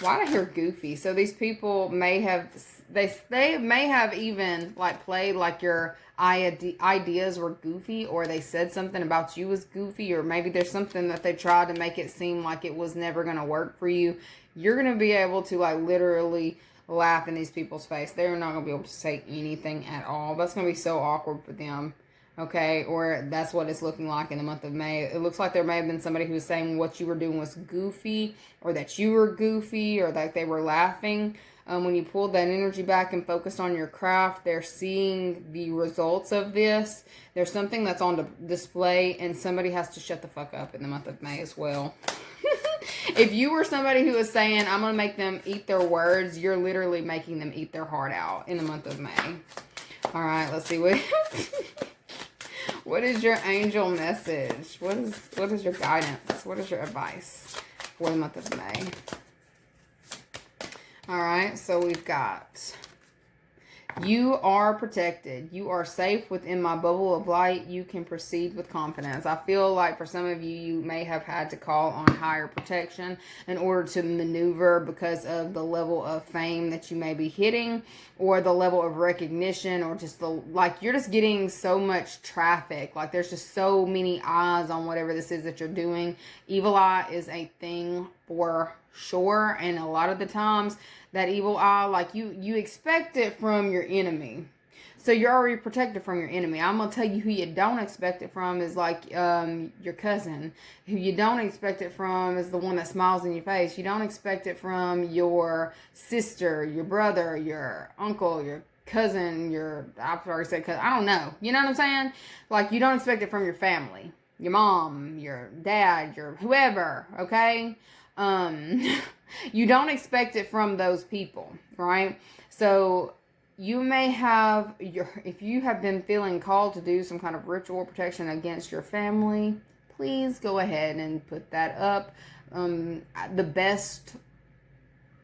Why did I hear goofy? So these people may have, they may have even like played like your ideas were goofy, or they said something about you was goofy, or maybe there's something that they tried to make it seem like it was never going to work for you. You're going to be able to like literally laugh in these people's face. They're not going to be able to say anything at all. That's going to be so awkward for them. Okay, or that's what it's looking like in the month of May. It looks like there may have been somebody who was saying what you were doing was goofy, or that you were goofy, or that they were laughing. When you pulled that energy back and focused on your craft, they're seeing the results of this. There's something that's on display, and somebody has to shut the fuck up in the month of May as well. If you were somebody who was saying, I'm going to make them eat their words, you're literally making them eat their heart out in the month of May. All right, let's see what... What is your angel message? What is your guidance? What is your advice for the month of May? All right, so we've got, you are protected. You are safe within my bubble of light. You can proceed with confidence. I feel like for some of you, you may have had to call on higher protection in order to maneuver because of the level of fame that you may be hitting, or the level of recognition, or just like you're just getting so much traffic. Like there's just so many eyes on whatever this is that you're doing. Evil eye is a thing for sure, and a lot of the times that evil eye, like you expect it from your enemy, so you're already protected from your enemy. I'm gonna tell you who you don't expect it from is like your cousin. Who you don't expect it from is the one that smiles in your face. You don't expect it from your sister, your brother, your uncle, your cousin, I've already said cousin, I don't know, you know what I'm saying? Like you don't expect it from your family, your mom, your dad, your whoever. Okay. You don't expect it from those people, right? So you may have if you have been feeling called to do some kind of ritual protection against your family, please go ahead and put that up. The best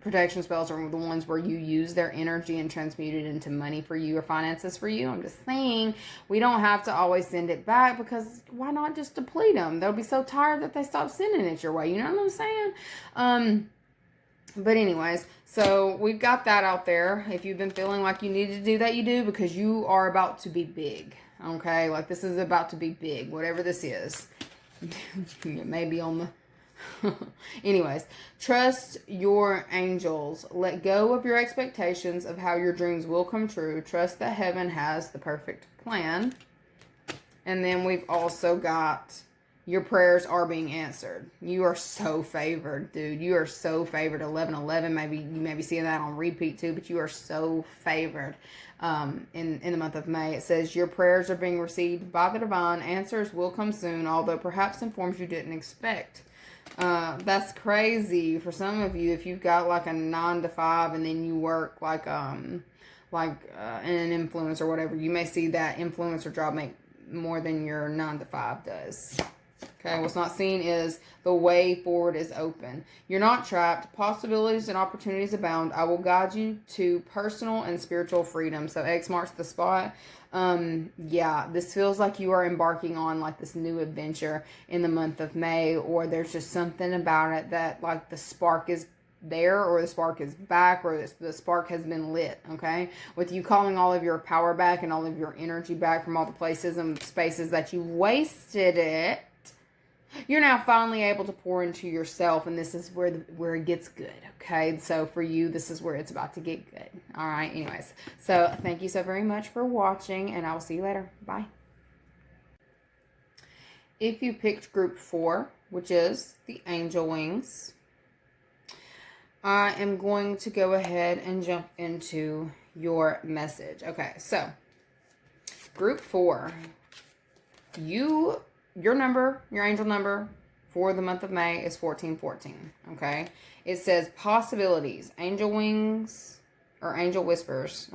protection spells are the ones where you use their energy and transmute it into money for you or finances for you. I'm just saying, we don't have to always send it back, because why not just deplete them? They'll be so tired that they stop sending it your way. You know what I'm saying? But anyways, so we've got that out there. If you've been feeling like you need to do that, you do, because you are about to be big. Okay? Like this is about to be big, whatever this is. It may be on the... Anyways, trust your angels. Let go of your expectations of how your dreams will come true. Trust that heaven has the perfect plan. And then we've also got, your prayers are being answered. You are so favored, dude. You are so favored. 11:11. Maybe you may be seeing that on repeat too, but you are so favored. In the month of May, it says your prayers are being received by the divine. Answers will come soon, although perhaps in forms you didn't expect. That's crazy for some of you. If you've got like a 9 to 5 and then you work like in an influencer or whatever, you may see that influencer job make more than your 9 to 5 does. Okay, what's not seen is the way forward is open. You're not trapped. Possibilities and opportunities abound. I will guide you to personal and spiritual freedom. So X marks the spot. Yeah, this feels like you are embarking on like this new adventure in the month of May, or there's just something about it that like the spark is there, or the spark is back, or the spark has been lit, okay? With you calling all of your power back and all of your energy back from all the places and spaces that you wasted it, you're now finally able to pour into yourself, and this is where it gets good, okay? So for you, this is where it's about to get good, all right? Anyways, so thank you so very much for watching, and I will see you later. Bye. If you picked group 4, which is the angel wings, I am going to go ahead and jump into your message. Okay, so group 4, your number, your angel number for the month of May is 1414. Okay, it says possibilities, angel wings, or angel whispers.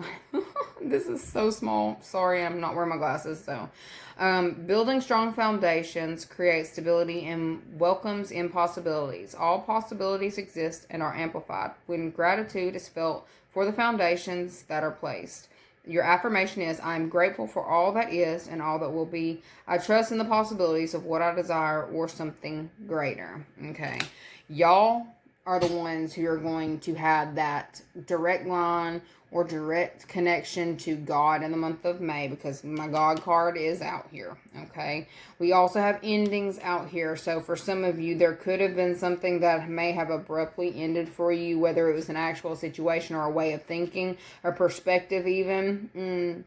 This is so small. Sorry, I'm not wearing my glasses. So, building strong foundations creates stability and welcomes impossibilities. All possibilities exist and are amplified when gratitude is felt for the foundations that are placed. Your affirmation is, I am grateful for all that is and all that will be. I trust in the possibilities of what I desire or something greater. Okay. Y'all are the ones who are going to have that direct line or direct connection to God in the month of May, because my God card is out here, okay? We also have endings out here. So for some of you, there could have been something that may have abruptly ended for you, whether it was an actual situation or a way of thinking, or perspective even.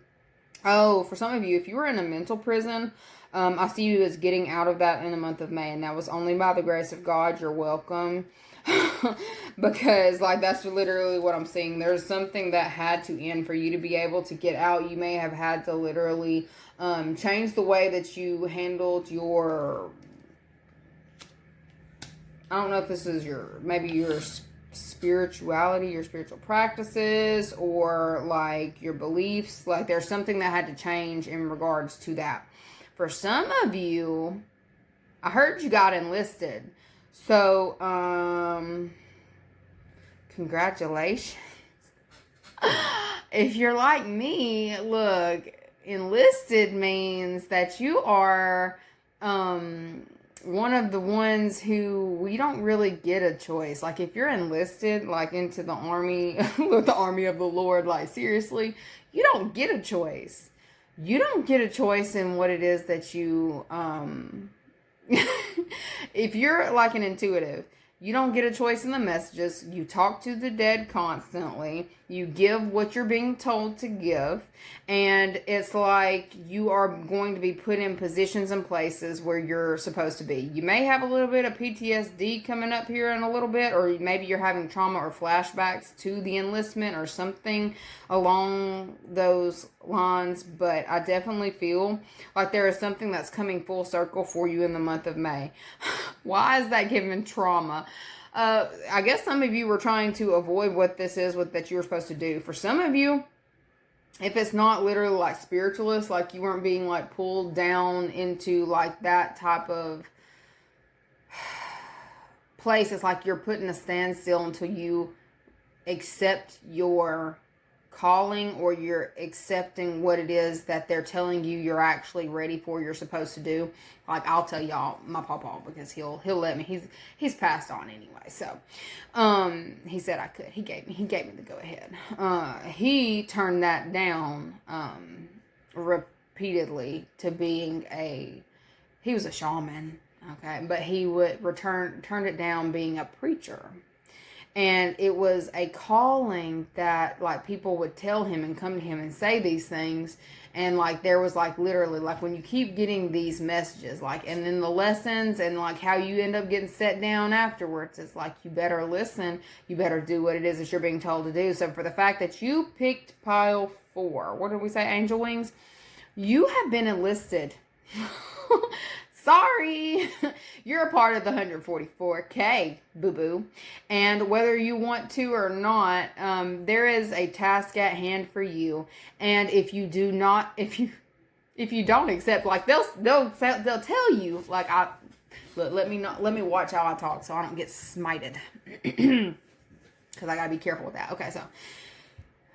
Oh, for some of you, if you were in a mental prison, I see you as getting out of that in the month of May, and that was only by the grace of God. You're welcome. Because like that's literally what I'm seeing. There's something that had to end for you to be able to get out. You may have had to literally change the way that you handled your, I don't know if this is maybe your spirituality, your spiritual practices, or like your beliefs. Like there's something that had to change in regards to that. For some of you, I heard you got enlisted. So, congratulations. If you're like me, look, enlisted means that you are, one of the ones who we don't really get a choice. Like if you're enlisted, like into the army, with the army of the Lord, like seriously, you don't get a choice. You don't get a choice in what it is that you, if you're like an intuitive, you don't get a choice in the messages. You talk to the dead constantly. You give what you're being told to give. And it's like you are going to be put in positions and places where you're supposed to be. You may have a little bit of PTSD coming up here in a little bit, or maybe you're having trauma or flashbacks to the enlistment or something along those lines. But I definitely feel like there is something that's coming full circle for you in the month of May. Why is that giving trauma? I guess some of you were trying to avoid what this is, that you were supposed to do. For some of you, if it's not literally like spiritualist, like you weren't being like pulled down into like that type of place, it's like you're putting a standstill until you accept your calling, or you're accepting what it is that they're telling you you're actually ready for, you're supposed to do. Like I'll tell y'all my pawpaw, because he'll let me. He's passed on anyway. So he said I could. He gave me the go ahead. He turned that down repeatedly to being he was a shaman, okay, but he would turned it down being a preacher. And it was a calling that, like, people would tell him and come to him and say these things. And, like, there was, like, literally, like, when you keep getting these messages, like, and then the lessons and, like, how you end up getting set down afterwards, it's like, you better listen. You better do what it is that you're being told to do. So, for the fact that you picked pile 4, what did we say, angel wings? You have been enlisted. Sorry, you're a part of the 144K, boo-boo. And whether you want to or not, there is a task at hand for you. And if you do not, if you don't accept, like they'll tell you, like let me watch how I talk so I don't get smited, because I gotta be careful with that. Okay, so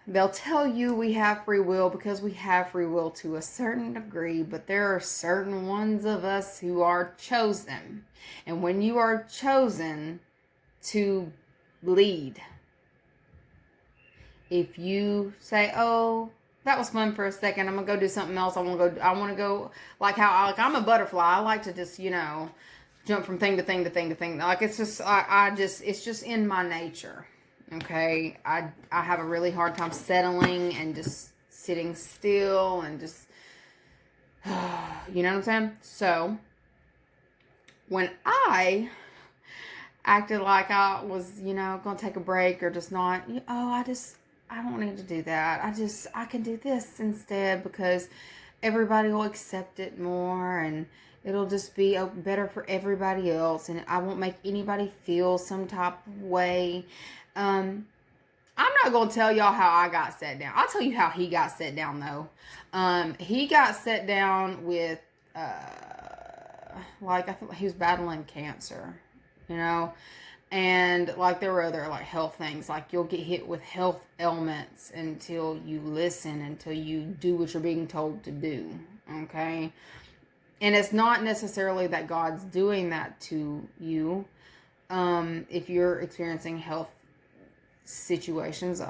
they'll tell you we have free will, because we have free will to a certain degree, but there are certain ones of us who are chosen. And when you are chosen to lead. If you say, oh, that was fun for a second, I'm going to go do something else. I want to go, like I'm a butterfly. I like to just, jump from thing to thing to thing to thing. Like, it's just, it's just in my nature. Okay. I have a really hard time settling and just sitting still and just, you know what I'm saying? So, when I acted like I was, going to take a break or just not, I don't need to do that. I can do this instead because everybody will accept it more and it'll just be better for everybody else and I won't make anybody feel some type of way. I'm not going to tell y'all how I got set down. I'll tell you how he got set down though. He got set down with, I feel like he was battling cancer, and like there were other like health things, like you'll get hit with health ailments until you listen, until you do what you're being told to do. Okay. And it's not necessarily that God's doing that to you. If you're experiencing health situations,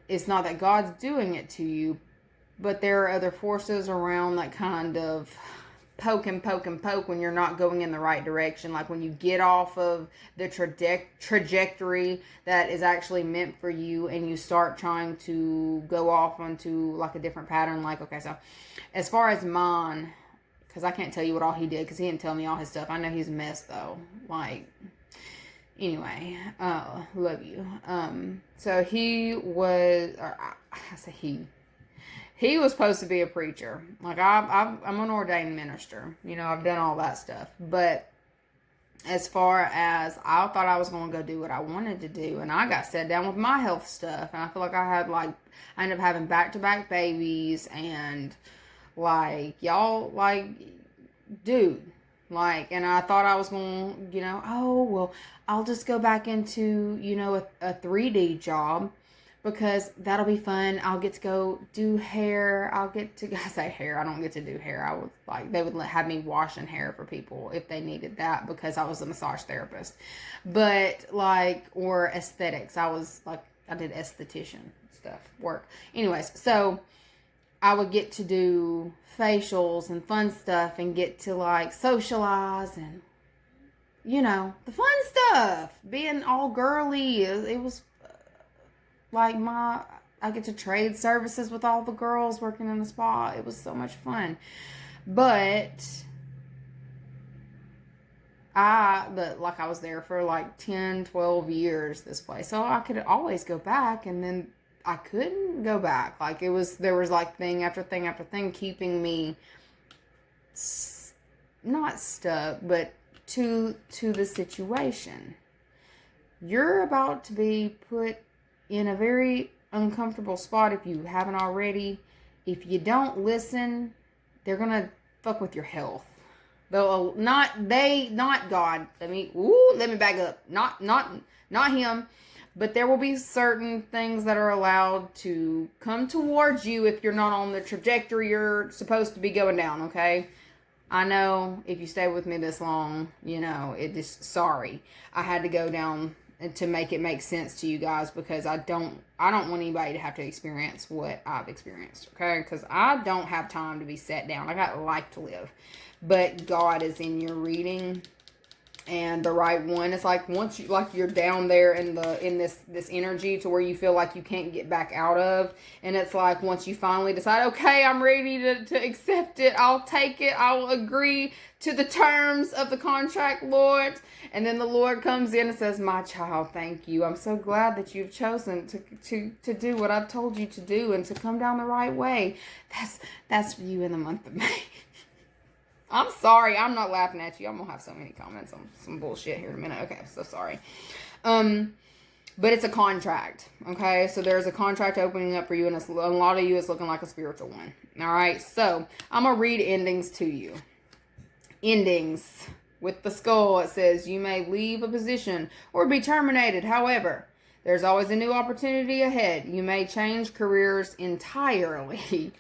it's not that God's doing it to you, but there are other forces around that kind of poke when you're not going in the right direction. Like when you get off of the trajectory that is actually meant for you and you start trying to go off onto like a different pattern. Like, okay, so as far as mine, because I can't tell you what all he did because he didn't tell me all his stuff. I know he's a mess though. Like, anyway, love you. So he was, or I say he was supposed to be a preacher. Like, I'm an ordained minister. I've done all that stuff. But as far as I thought I was going to go do what I wanted to do, and I got set down with my health stuff. And I feel like I ended up having back-to-back babies. And, y'all, dude. And I thought I was going to, oh, well, I'll just go back into, a 3D job. Because that'll be fun. I'll get to go do hair. I say hair. I don't get to do hair. They would have me washing hair for people if they needed that because I was a massage therapist. But or aesthetics. I did esthetician stuff, work. Anyways, so I would get to do facials and fun stuff and get to socialize and, the fun stuff. Being all girly. It was I get to trade services with all the girls working in the spa. It was so much fun. But I was there for 10, 12 years, this place. So I could always go back, and then I couldn't go back. There was thing after thing after thing keeping me not stuck, but to the situation. You're about to be put in a very uncomfortable spot if you haven't already. If you don't listen, they're gonna fuck with your health. Though not God. Let me back up. Not him. But there will be certain things that are allowed to come towards you if you're not on the trajectory you're supposed to be going down, okay? I know if you stay with me this long, sorry. I had to go down and to make it make sense to you guys because I don't want anybody to have to experience what I've experienced, okay? Because I don't have time to be set down. I got life to live. But God is in your reading and the right one. It's once you're down there in this energy to where you feel like you can't get back out of, and it's once you finally decide, okay, I'm ready to accept it, I'll take it, I'll agree to the terms of the contract, Lord. And then the Lord comes in and says, my child, thank you. I'm so glad that you've chosen to do what I've told you to do and to come down the right way. That's for you in the month of May. I'm sorry. I'm not laughing at you. I'm going to have so many comments on some bullshit here in a minute. Okay, I'm so sorry. But it's a contract. Okay, so there's a contract opening up for you, and a lot of you is looking like a spiritual one. All right, so I'm going to read endings to you. Endings. With the skull, it says, you may leave a position or be terminated. However, there's always a new opportunity ahead. You may change careers entirely.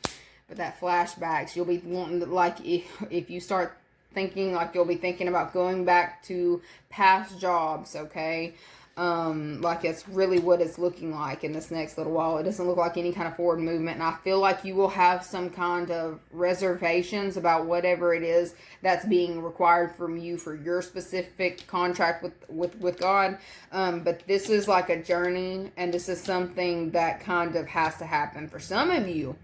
But that flashbacks, you'll be wanting to, if you start thinking, you'll be thinking about going back to past jobs, okay? like it's really what it's looking like in this next little while. It doesn't look like any kind of forward movement, and I feel like you will have some kind of reservations about whatever it is that's being required from you for your specific contract with God. But this is like a journey, and this is something that kind of has to happen for some of you.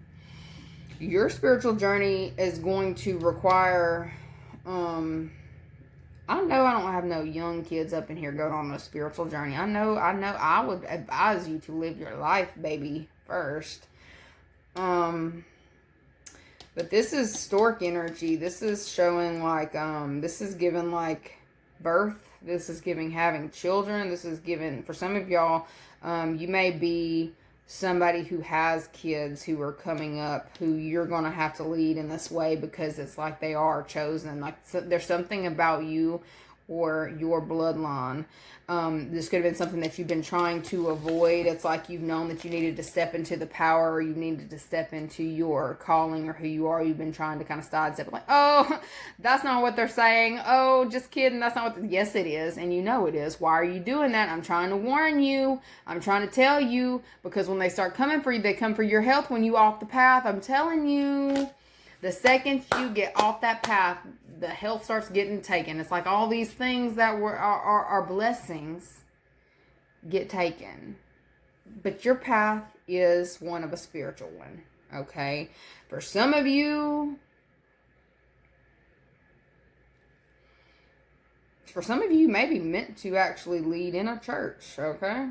Your spiritual journey is going to require, I know I don't have no young kids up in here going on a spiritual journey. I know I would advise you to live your life, baby, first. But this is stork energy. This is showing like, this is giving like birth. This is giving having children. This is giving, for some of y'all, you may be somebody who has kids who are coming up, who you're going to have to lead in this way, because it's like they are chosen. Like, so there's something about you or your bloodline. This could have been something that you've been trying to avoid. It's like you've known that you needed to step into the power, or you needed to step into your calling or who you are. You've been trying to kind of sidestep, like, oh, that's not what they're saying. Oh, just kidding. That's not what. Yes, it is. And you know it is. Why are you doing that? I'm trying to warn you. I'm trying to tell you, because when they start coming for you, they come for your health when you off the path. I'm telling you. The second you get off that path, the health starts getting taken. It's like all these things that are blessings get taken. But your path is one of a spiritual one, okay? For some of you, may be meant to actually lead in a church, okay?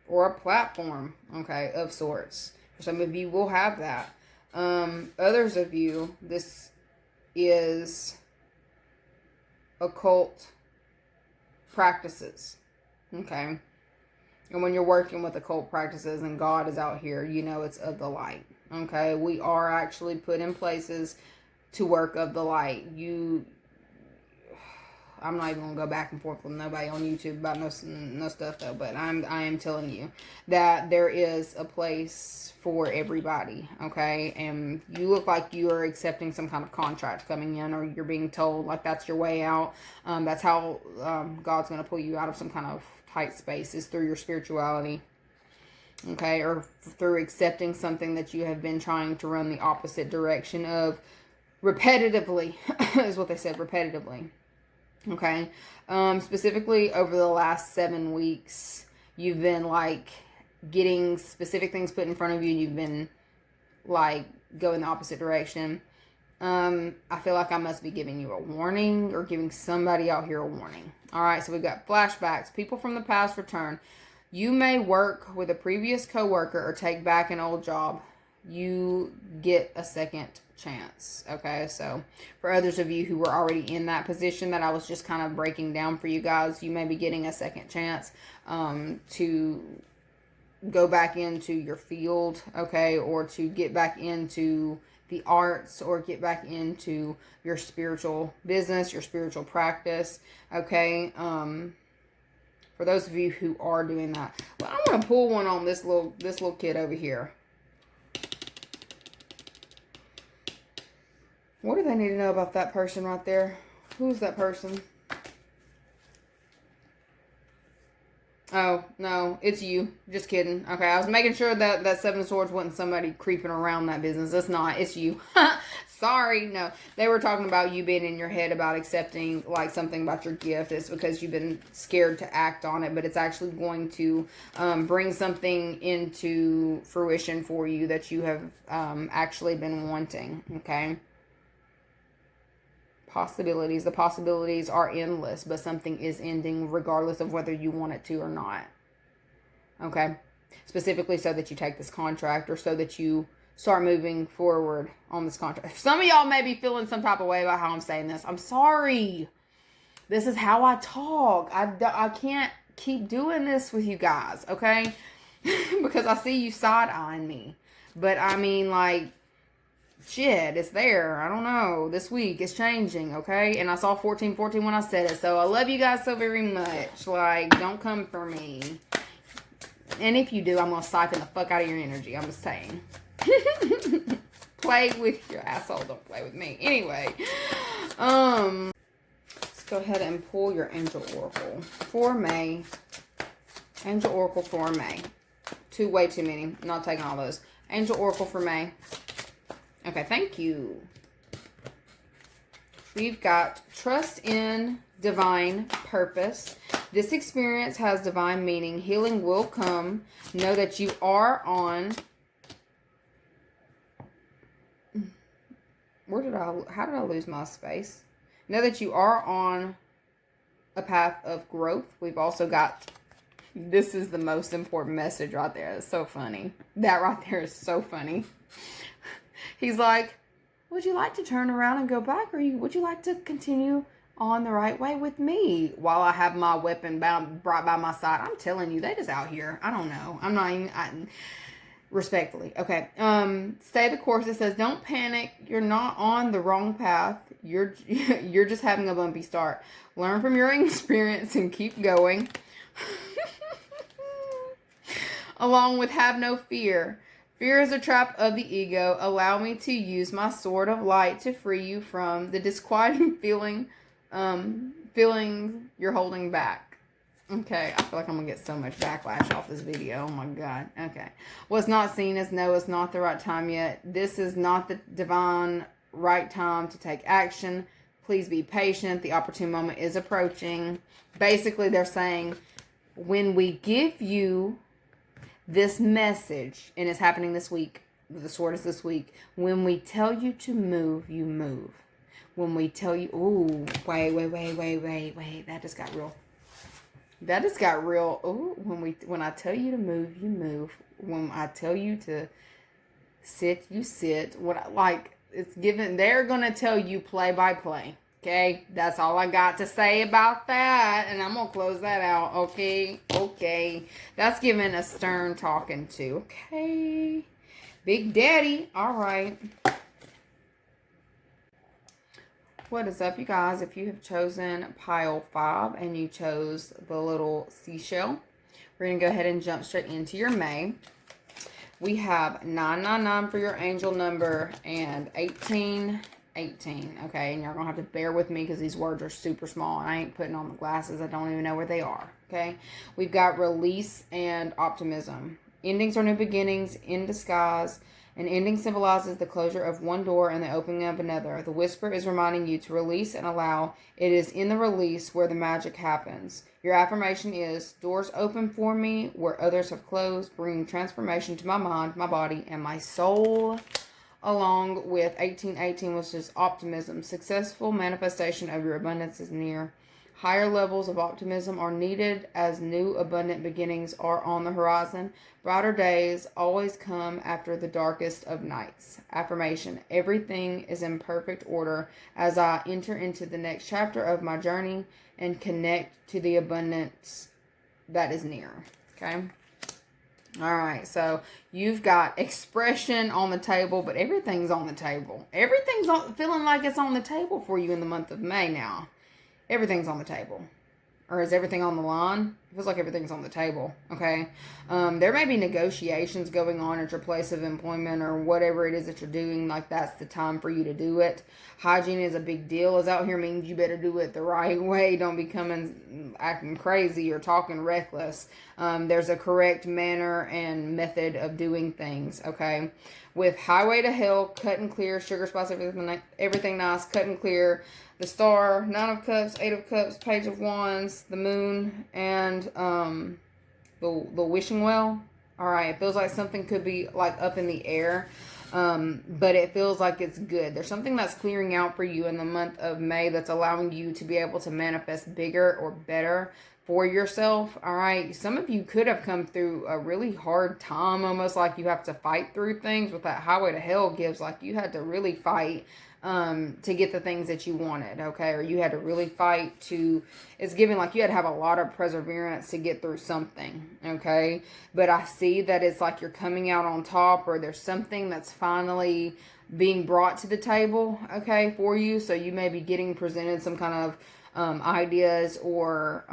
Or a platform, okay, of sorts. For some of you will have that. Others of you, this is occult practices, okay? And when you're working with occult practices and God is out here, you know it's of the light, okay? We are actually put in places to work of the light. I'm not even gonna go back and forth with nobody on YouTube about no stuff though, but I am telling you that there is a place for everybody, okay? And you look like you are accepting some kind of contract coming in, or you're being told like that's your way out. That's how God's gonna pull you out of some kind of tight space, is through your spirituality, okay? Or through accepting something that you have been trying to run the opposite direction of repetitively, is what they said, repetitively. Okay, specifically over the last 7 weeks, you've been like getting specific things put in front of you, and you've been like going the opposite direction. I feel like I must be giving you a warning, or giving somebody out here a warning. All right, so we've got flashbacks. People from the past return. You may work with a previous coworker or take back an old job. You get a second chance, okay? So for others of you who were already in that position that I was just kind of breaking down for you guys, you may be getting a second chance to go back into your field, okay? Or to get back into the arts, or get back into your spiritual business, your spiritual practice, okay? For those of you who are doing that, well, I'm going to pull one on this little kid over here. What do they need to know about that person right there? Who's that person? Oh, no, it's you. Just kidding. Okay, I was making sure that Seven of Swords wasn't somebody creeping around that business. It's not. It's you. Sorry. No, they were talking about you being in your head about accepting like something about your gift. It's because you've been scared to act on it, but it's actually going to bring something into fruition for you that you have actually been wanting, okay? Possibilities. The possibilities are endless, but something is ending regardless of whether you want it to or not. Okay? Specifically so that you take this contract, or so that you start moving forward on this contract. Some of y'all may be feeling some type of way about how I'm saying this. I'm sorry. This is how I talk. I can't keep doing this with you guys, okay? Because I see you side-eyeing me. But I mean, like, shit, it's there. I don't know. This week it's changing, okay? And I saw 1414 when I said it. So I love you guys so very much. Like, don't come for me. And if you do, I'm going to siphon the fuck out of your energy. I'm just saying. Play with your asshole. Don't play with me. Anyway. Let's go ahead and pull your angel oracle for May Angel Oracle for May. Way too many. Not taking all those. Angel Oracle for May. Okay, thank you. We've got trust in divine purpose. This experience has divine meaning. Healing will come. Know that you are on... How did I lose my space? Know that you are on a path of growth. We've also got... This is the most important message right there. It's so funny. That right there is so funny. He's like, would you like to turn around and go back? Or would you like to continue on the right way with me while I have my weapon brought by my side? I'm telling you, they just out here. I don't know. I'm not even... Respectfully. Okay. Stay the course. It says, don't panic. You're not on the wrong path. You're just having a bumpy start. Learn from your experience and keep going. Along with have no fear. Fear is a trap of the ego. Allow me to use my sword of light to free you from the disquieting feeling you're holding back. Okay, I feel like I'm going to get so much backlash off this video. Oh my God. Okay. What's not seen is no, it's not the right time yet. This is not the divine right time to take action. Please be patient. The opportune moment is approaching. Basically, they're saying, when we give you this message, and it's happening this week, the sword is this week, when we tell you to move, you move. When we tell you, ooh, wait, that just got real. That just got real. Ooh, when I tell you to move, you move. When I tell you to sit, you sit. It's given. They're gonna tell you play by play. Okay, that's all I got to say about that, and I'm gonna close that out. Okay. That's giving a stern talking to. Okay, Big Daddy. All right. What is up, you guys? If you have chosen pile 5 and you chose the little seashell, we're going to go ahead and jump straight into your May. We have 999 for your angel number and 1818. Okay, and you're going to have to bear with me because these words are super small. And I ain't putting on the glasses. I don't even know where they are. Okay, we've got release and optimism. Endings are new beginnings in disguise. An ending symbolizes the closure of one door and the opening of another. The whisper is reminding you to release and allow. It is in the release where the magic happens. Your affirmation is, doors open for me where others have closed, bringing transformation to my mind, my body, and my soul. Along with 1818, which is optimism. Successful manifestation of your abundance is near. Higher levels of optimism are needed as new abundant beginnings are on the horizon. Brighter days always come after the darkest of nights. Affirmation. Everything is in perfect order as I enter into the next chapter of my journey and connect to the abundance that is near. Okay? All right. So you've got expression on the table, but everything's on the table. Everything's feeling like it's on the table for you in the month of May now. Everything's on the table. Or is everything on the line? It feels like everything's on the table. Okay. There may be negotiations going on at your place of employment or whatever it is that you're doing. Like, that's the time for you to do it. Hygiene is a big deal. Is out here means you better do it the right way. Don't be acting crazy or talking reckless. There's a correct manner and method of doing things. Okay. With highway to hell, cut and clear, sugar, spice, everything nice, cut and clear. The star, 9 of cups, 8 of cups, page of wands, the moon, and the wishing well. All right, it feels like something could be like up in the air, but it feels like it's good. There's something that's clearing out for you in the month of May that's allowing you to be able to manifest bigger or better for yourself. All right, some of you could have come through a really hard time, almost like you have to fight through things. With that highway to hell gives, like you had to really fight to get the things that you wanted, okay? Or you had to really fight to, it's giving like you had to have a lot of perseverance to get through something, okay? But I see that it's like you're coming out on top, or there's something that's finally being brought to the table, okay, for you. So you may be getting presented some kind of ideas, or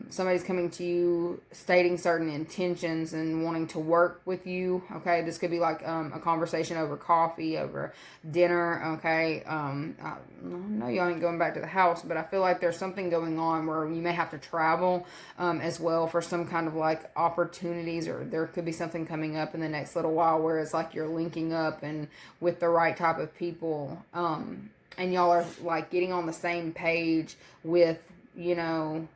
somebody's coming to you stating certain intentions and wanting to work with you. Okay, this could be like a conversation over coffee, over dinner. Okay, I know y'all ain't going back to the house, but I feel like there's something going on where you may have to travel as well for some kind of like opportunities, or there could be something coming up in the next little while where it's like you're linking up and with the right type of people, and y'all are like getting on the same page with, you know,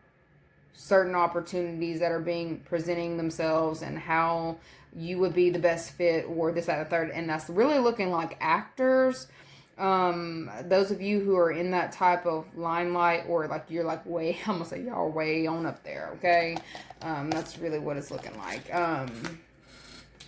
certain opportunities that are being presenting themselves and how you would be the best fit, or this, that, and the third. And that's really looking like actors. Those of you who are in that type of limelight, or like you're like way, I'm gonna say y'all way on up there, okay? That's really what it's looking like.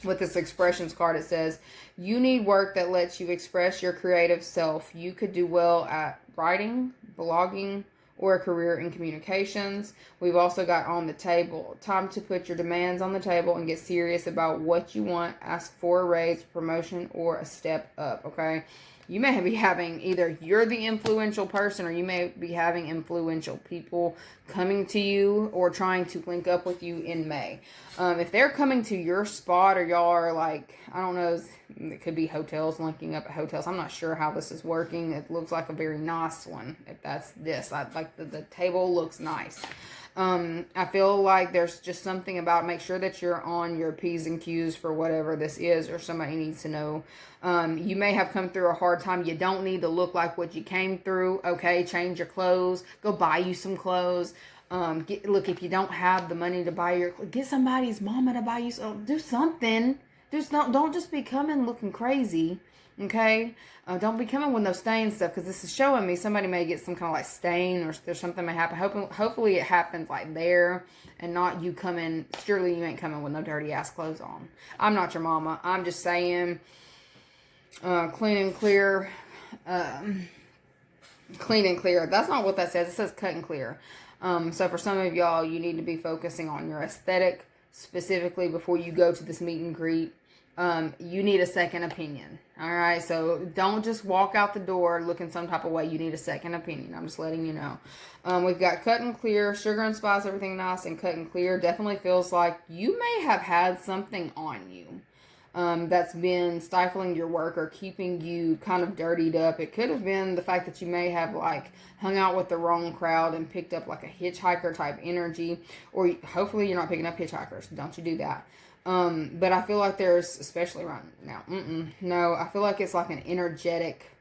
With this expressions card, it says, you need work that lets you express your creative self. You could do well at writing, blogging, or a career in communications. We've also got on the table, time to put your demands on the table and get serious about what you want. Ask for a raise, promotion, or a step up, okay? You may be having, either you're the influential person, or you may be having influential people coming to you or trying to link up with you in May. If they're coming to your spot, or y'all are like, I don't know, it could be hotels, linking up at hotels. I'm not sure how this is working. It looks like a very nice one. If that's this, I like the table looks nice. I feel like there's just something about, make sure that you're on your P's and Q's for whatever this is, or somebody needs to know. You may have come through a hard time. You don't need to look like what you came through. Okay, change your clothes. Go buy you some clothes. Look, if you don't have the money to buy get somebody's mama to buy you. Do something. Don't just be coming looking crazy. Okay, don't be coming with no stain stuff, because this is showing me somebody may get some kind of like stain, or there's something may happen. Hopefully it happens like there, and not you coming. Surely you ain't coming with no dirty ass clothes on. I'm not your mama. I'm just saying, clean and clear. Clean and clear. That's not what that says. It says cut and clear. So for some of y'all, you need to be focusing on your aesthetic specifically before you go to this meet and greet. You need a second opinion. All right. So don't just walk out the door looking some type of way. You need a second opinion. I'm just letting you know. We've got cut and clear, sugar and spice, everything nice, and cut and clear. Definitely feels like you may have had something on you that's been stifling your work or keeping you kind of dirtied up. It could have been the fact that you may have like hung out with the wrong crowd and picked up like a hitchhiker type energy, or hopefully you're not picking up hitchhikers. Don't you do that. But I feel like there's, especially right now, no, I feel like it's like an energetic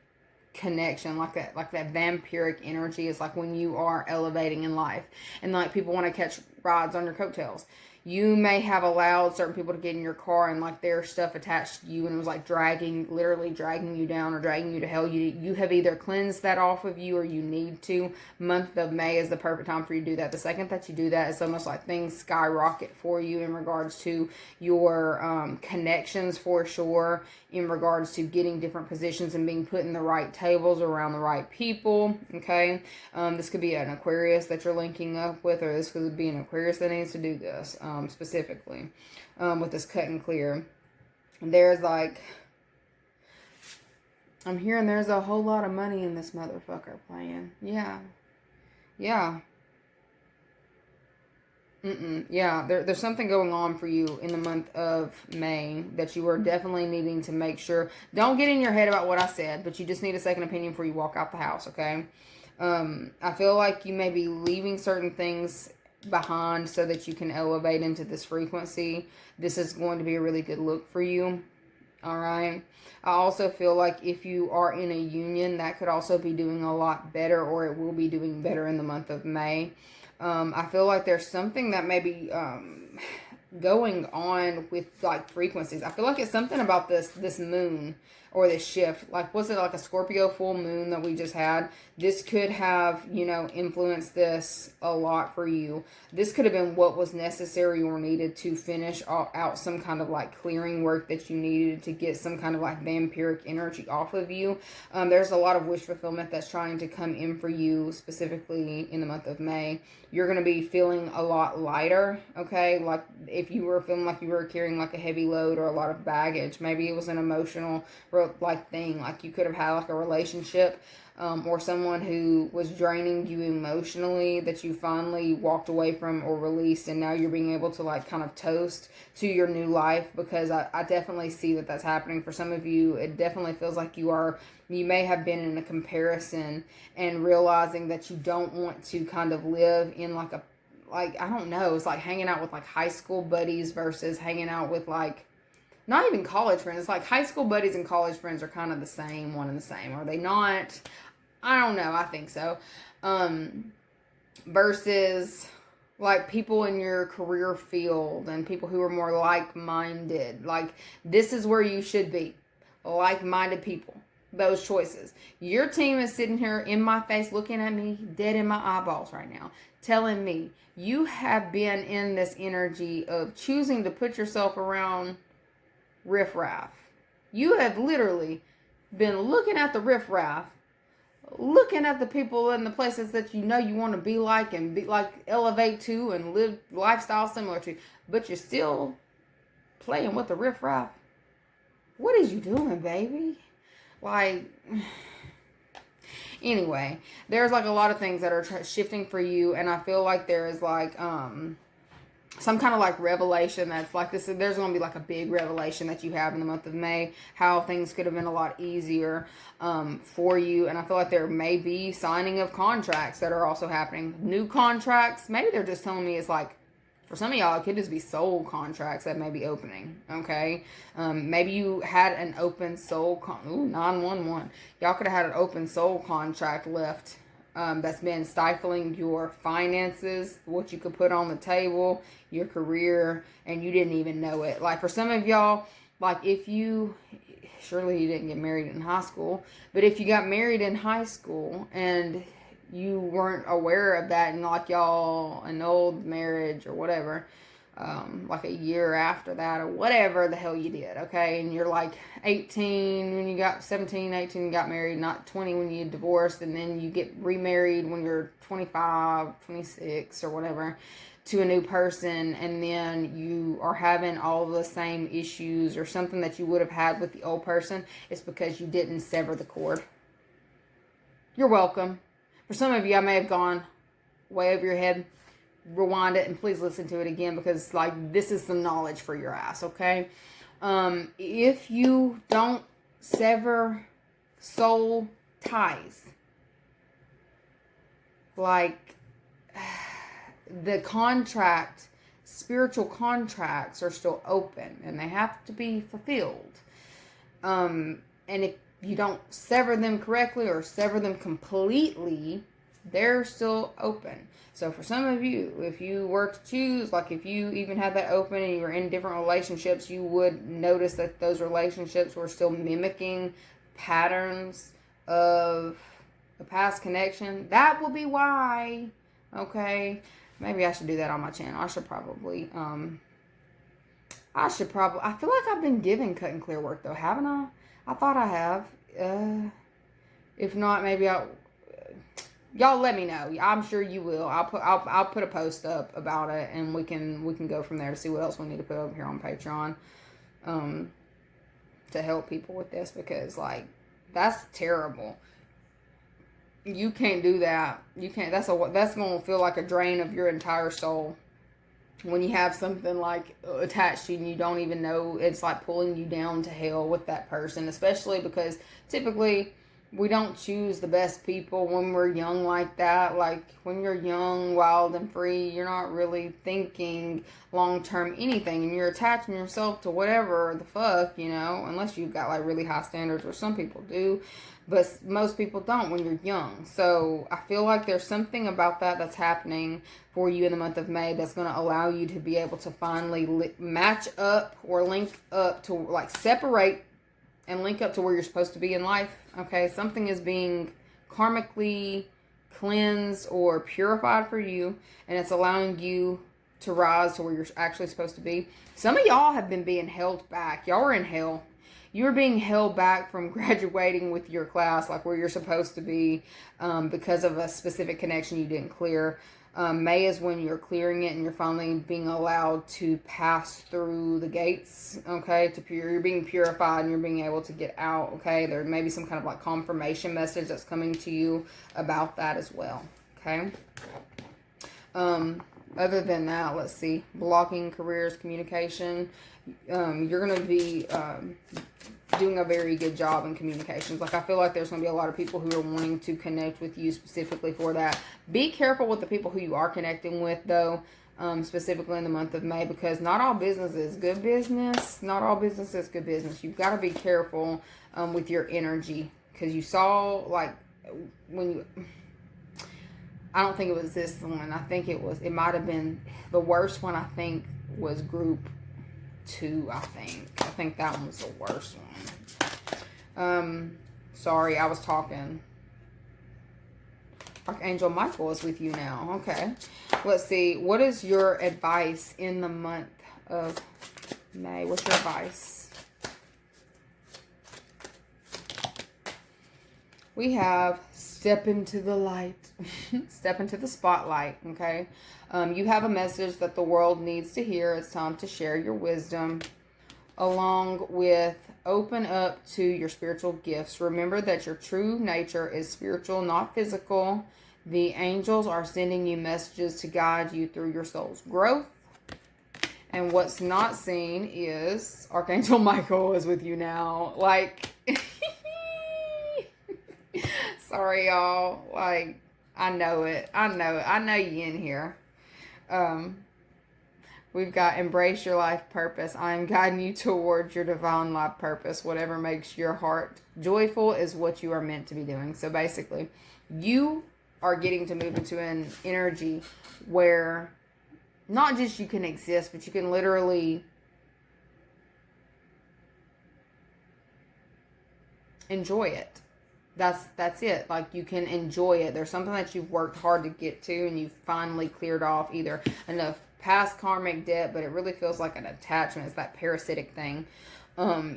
connection, like that vampiric energy is like when you are elevating in life, and like people want to catch rides on your coattails. You may have allowed certain people to get in your car and like their stuff attached to you, and it was like literally dragging you down or dragging you to hell. You have either cleansed that off of you, or you need to. Month of May is the perfect time for you to do that. The second that you do that, it's almost like things skyrocket for you in regards to your connections, for sure, in regards to getting different positions and being put in the right tables around the right people. Okay, this could be an Aquarius that you're linking up with, or this could be an Aquarius that needs to do this. Specifically, with this cut and clear, there's like, I'm hearing there's a whole lot of money in this motherfucker playing. Yeah. Yeah, there's something going on for you in the month of May that you are definitely needing to make sure. Don't get in your head about what I said, but you just need a second opinion before you walk out the house, okay? I feel like you may be leaving certain things behind so that you can elevate into this frequency. This is going to be a really good look for you. All right. I also feel like if you are in a union, that could also be doing a lot better, or it will be doing better in the month of May. I feel like there's something that may be going on with like frequencies. I feel like it's something about this moon or this shift. Like, was it like a Scorpio full moon that we just had? This could have, influenced this a lot for you. This could have been what was necessary or needed to finish out some kind of like clearing work that you needed to get some kind of like vampiric energy off of you. There's a lot of wish fulfillment that's trying to come in for you, specifically in the month of May. You're going to be feeling a lot lighter, okay? Like, if you were feeling like you were carrying like a heavy load or a lot of baggage. Maybe it was an emotional like thing, like you could have had like a relationship or someone who was draining you emotionally that you finally walked away from or released, and now you're being able to like kind of toast to your new life, because I definitely see that that's happening for some of you. It definitely feels like you may have been in a comparison and realizing that you don't want to kind of live in like I don't know, it's like hanging out with like high school buddies versus hanging out with like not even college friends. It's like high school buddies and college friends are kind of the same, one and the same. Are they not? I don't know. I think so. Versus like people in your career field and people who are more like-minded. Like, this is where you should be. Like-minded people. Those choices. Your team is sitting here in my face looking at me dead in my eyeballs right now, telling me you have been in this energy of choosing to put yourself around riffraff. You have literally been looking at the riffraff, looking at the people and the places that you know you want to be like and be like, elevate to and live lifestyle similar to, but you're still playing with the riffraff. What is you doing, baby? Like, anyway, there's like a lot of things that are shifting for you, and I feel like there is like some kind of like revelation that's like this. There's going to be like a big revelation that you have in the month of May, how things could have been a lot easier for you. And I feel like there may be signing of contracts that are also happening. New contracts. Maybe they're just telling me it's like, for some of y'all, it could just be soul contracts that may be opening, okay? Maybe you had an open soul, 911. Y'all could have had an open soul contract left that's been stifling your finances, what you could put on the table, your career, and you didn't even know it. Like, for some of y'all, like surely you didn't get married in high school, but if you got married in high school and you weren't aware of that, and like y'all an old marriage or whatever, like a year after that or whatever the hell you did, okay, and you're like 18 when you got 17, 18 and got married, not 20 when you divorced, and then you get remarried when you're 25, 26 or whatever to a new person, and then you are having all the same issues or something that you would have had with the old person. It's because you didn't sever the cord. You're welcome. For some of you, I may have gone way over your head. Rewind it and please listen to it again, because like this is some knowledge for your ass, okay? If you don't sever soul ties, like the spiritual contracts are still open and they have to be fulfilled. And if you don't sever them correctly or sever them completely, they're still open. So for some of you, if you were to choose, like if you even had that open and you were in different relationships, you would notice that those relationships were still mimicking patterns of a past connection. That will be why, okay? Maybe I should do that on my channel. I feel like I've been giving cut and clear work though, haven't I? I thought I have. If not, maybe y'all let me know. I'm sure you will. I'll put a post up about it, and we can go from there to see what else we need to put over here on Patreon, to help people with this, because like that's terrible. You can't do that. You can't. That's going to feel like a drain of your entire soul. When you have something like attached to you and you don't even know, it's like pulling you down to hell with that person, especially because typically we don't choose the best people when we're young like that. Like when you're young, wild and free, you're not really thinking long-term anything, and you're attaching yourself to whatever the fuck, unless you've got like really high standards, or some people do, but most people don't when you're young. So I feel like there's something about that that's happening for you in the month of May that's going to allow you to be able to finally match up or link up to like separate and link up to where you're supposed to be in life, okay? Something is being karmically cleansed or purified for you, and it's allowing you to rise to where you're actually supposed to be. Some of y'all have been being held back. Y'all are in hell. You're being held back from graduating with your class, like where you're supposed to be, because of a specific connection you didn't clear. May is when you're clearing it and you're finally being allowed to pass through the gates, okay, you're being purified and you're being able to get out, okay. There may be some kind of like confirmation message that's coming to you about that as well, okay. Other than that, let's see, blocking careers, communication, you're going to be doing a very good job in communications. Like, I feel like there's going to be a lot of people who are wanting to connect with you specifically for that. Be careful with the people who you are connecting with, though, specifically in the month of May, because not all business is good business. Not all business is good business. You've got to be careful with your energy, because you saw, like, when you... I don't think it was this one. I think it might have been the worst one, I think, was group 2, I think that one was the worst one. Sorry, I was talking. Archangel Michael is with you now. Okay. Let's see. What is your advice in the month of May? What's your advice? We have step into the light. Step into the spotlight, okay? You have a message that the world needs to hear. It's time to share your wisdom, along with open up to your spiritual gifts. Remember that your true nature is spiritual, not physical. The angels are sending you messages to guide you through your soul's growth. And what's not seen is Archangel Michael is with you now. Like, sorry, y'all. Like, I know it. I know you in here. We've got embrace your life purpose. I am guiding you towards your divine life purpose. Whatever makes your heart joyful is what you are meant to be doing. So basically, you are getting to move into an energy where not just you can exist, but you can literally enjoy it. That's it. Like, you can enjoy it. There's something that you've worked hard to get to, and you've finally cleared off either enough past karmic debt, but it really feels like an attachment. It's that parasitic thing.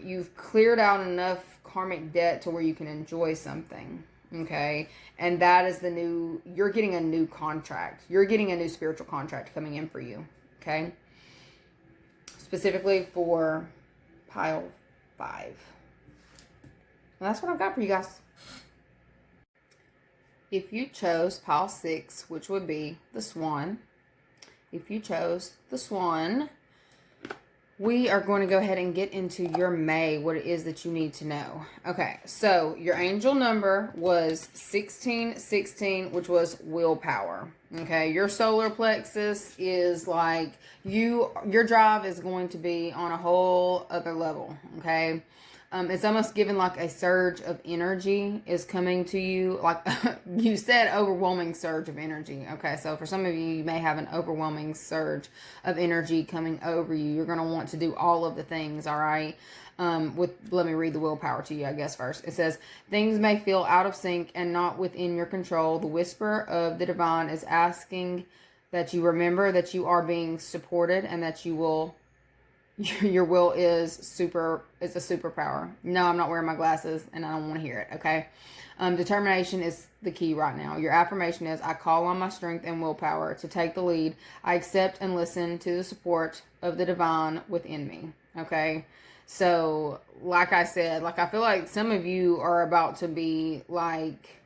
You've cleared out enough karmic debt to where you can enjoy something. Okay. And that is you're getting a new contract. You're getting a new spiritual contract coming in for you. Okay. Specifically for pile 5. And that's what I've got for you guys. If you chose pile 6, which would be the Swan, if you chose the Swan, we are going to go ahead and get into your May, what it is that you need to know. Okay, so your angel number was 1616, which was willpower. Okay, your solar plexus is like, your drive is going to be on a whole other level, okay? It's almost given like a surge of energy is coming to you. Like you said, overwhelming surge of energy. Okay, so for some of you, you may have an overwhelming surge of energy coming over you. You're going to want to do all of the things, all right? Let me read the willpower to you, I guess, first. It says, things may feel out of sync and not within your control. The whisper of the divine is asking that you remember that you are being supported and that your will is a superpower. No, I'm not wearing my glasses and I don't want to hear it, okay? Determination is the key right now. Your affirmation is, I call on my strength and willpower to take the lead. I accept and listen to the support of the divine within me, okay? So, like I said, like I feel like some of you are about to be like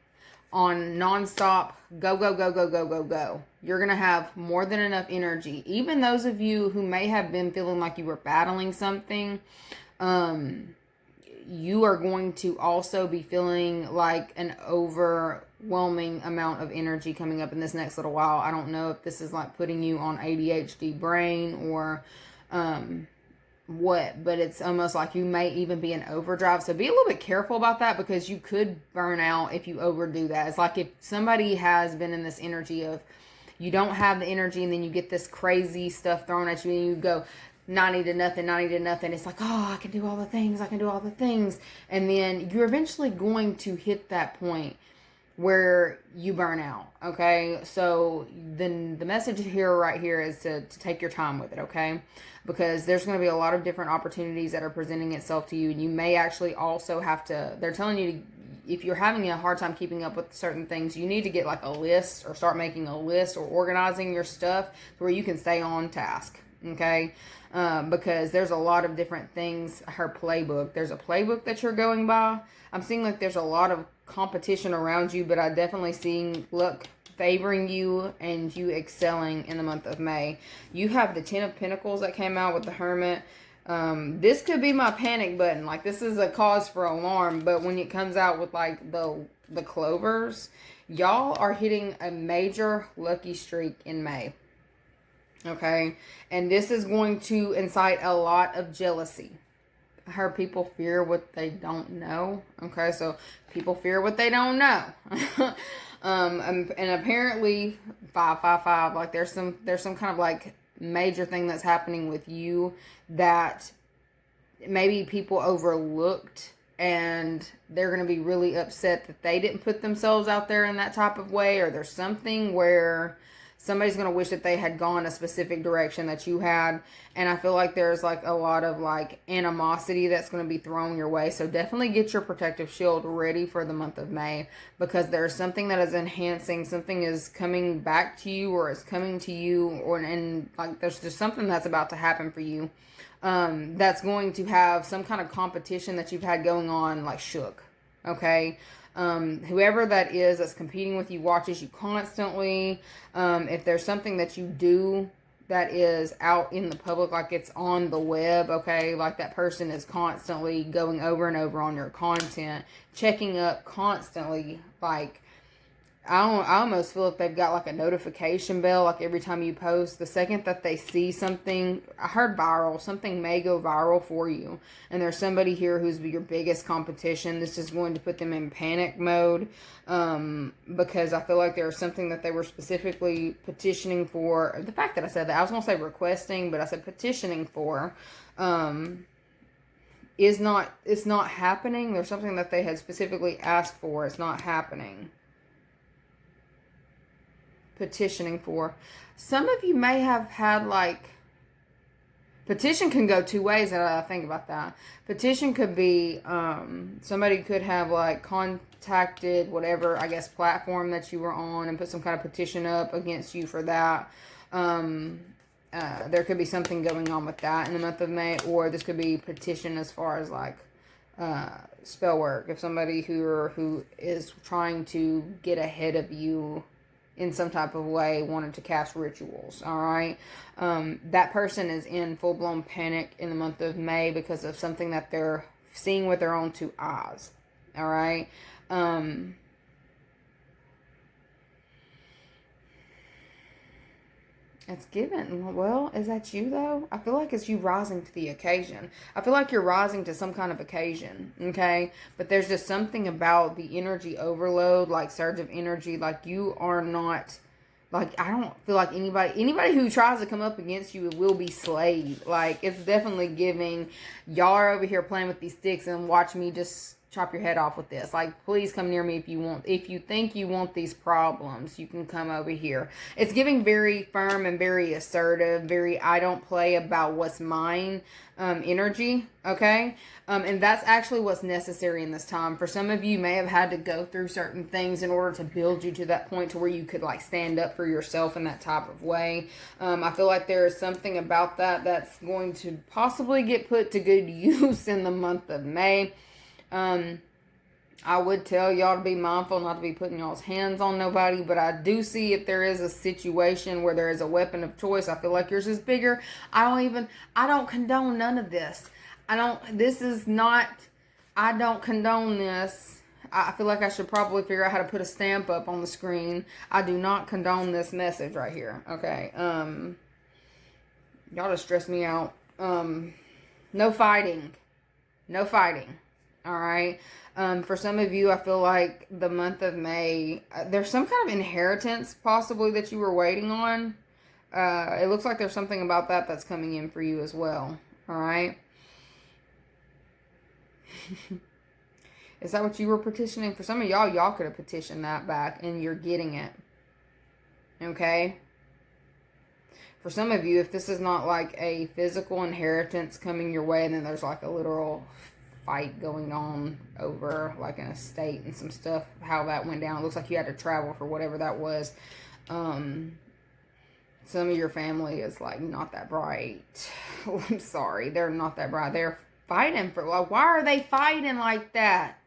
on nonstop go, go, go, go, go, go, go. You're going to have more than enough energy. Even those of you who may have been feeling like you were battling something, you are going to also be feeling like an overwhelming amount of energy coming up in this next little while. I don't know if this is like putting you on ADHD brain or what, but it's almost like you may even be in overdrive. So be a little bit careful about that, because you could burn out if you overdo that. It's like if somebody has been in this energy of you don't have the energy and then you get this crazy stuff thrown at you and you go 90 to nothing, 90 to nothing. It's like, oh, I can do all the things. I can do all the things. And then you're eventually going to hit that point where you burn out. Okay. So then the message right here is to take your time with it. Okay. Because there's going to be a lot of different opportunities that are presenting itself to you. And you may actually also have to, they're telling you if you're having a hard time keeping up with certain things, you need to get like a list or start making a list or organizing your stuff where you can stay on task. Okay. Because there's a lot of different things. Her playbook, there's a playbook that you're going by. I'm seeing like there's a lot of competition around you, but I definitely seeing luck favoring you and you excelling in the month of May. You have the 10 of Pentacles that came out with the Hermit. This could be my panic button. Like, this is a cause for alarm, but when it comes out with like the clovers, y'all are hitting a major lucky streak in May. Okay, and this is going to incite a lot of jealousy. I heard people fear what they don't know. Okay, so people fear what they don't know. And apparently 555, like there's some kind of like major thing that's happening with you that maybe people overlooked, and they're going to be really upset that they didn't put themselves out there in that type of way, or there's something where somebody's going to wish that they had gone a specific direction that you had. And I feel like there's like a lot of like animosity that's going to be thrown your way. So definitely get your protective shield ready for the month of May, because there's something that is enhancing, something is coming back to you, or is coming to you, and like there's just something that's about to happen for you. That's going to have some kind of competition that you've had going on, like shook. Okay. Whoever that is that's competing with you watches you constantly. If there's something that you do that is out in the public, like it's on the web, okay, like that person is constantly going over and over on your content, checking up constantly, like I almost feel like they've got like a notification bell, like every time you post, the second that they see something, I heard viral, something may go viral for you. And there's somebody here who's your biggest competition. This is going to put them in panic mode, because I feel like there's something that they were specifically petitioning for. The fact that I said that, I was going to say requesting, but I said petitioning for, it's not happening. There's something that they had specifically asked for. It's not happening. Petitioning for. Some of you may have had like, petition can go two ways. That I think about that. Petition could be somebody could have like contacted whatever, I guess, platform that you were on and put some kind of petition up against you for that. There could be something going on with that in the month of May, or this could be petition as far as like spell work. If somebody who is trying to get ahead of you in some type of way wanted to cast rituals, all right? That person is in full-blown panic in the month of May because of something that they're seeing with their own two eyes, all right? It's given. Well, is that you, though? I feel like it's you rising to the occasion. I feel like you're rising to some kind of occasion, okay? But there's just something about the energy overload, like surge of energy. Like, you are not, like, I don't feel like anybody who tries to come up against you will be slayed. Like, it's definitely giving, y'all are over here playing with these sticks and watch me just chop your head off with this. Like, please come near me if you think you want these problems, you can come over here. It's giving very firm and very assertive, very I don't play about what's mine energy, okay? And that's actually what's necessary in this time. For some of you, may have had to go through certain things in order to build you to that point to where you could like stand up for yourself in that type of way. I feel like there is something about that that's going to possibly get put to good use in the month of May. I would tell y'all to be mindful not to be putting y'all's hands on nobody, but I do see if there is a situation where there is a weapon of choice, I feel like yours is bigger. I don't condone none of this. I don't condone this. I feel like I should probably figure out how to put a stamp up on the screen. I do not condone this message right here. Okay. Y'all just stress me out. No fighting. No fighting. All right. For some of you, I feel like the month of May, there's some kind of inheritance possibly that you were waiting on. It looks like there's something about that that's coming in for you as well. All right. Is that what you were petitioning? For some of y'all could have petitioned that back and you're getting it. Okay. For some of you, if this is not like a physical inheritance coming your way, then there's like a literal fight going on over like an estate and some stuff, how that went down. It looks like you had to travel for whatever that was. Some of your family is like not that bright. I'm sorry, they're not that bright. They're fighting for, like, why are they fighting like that?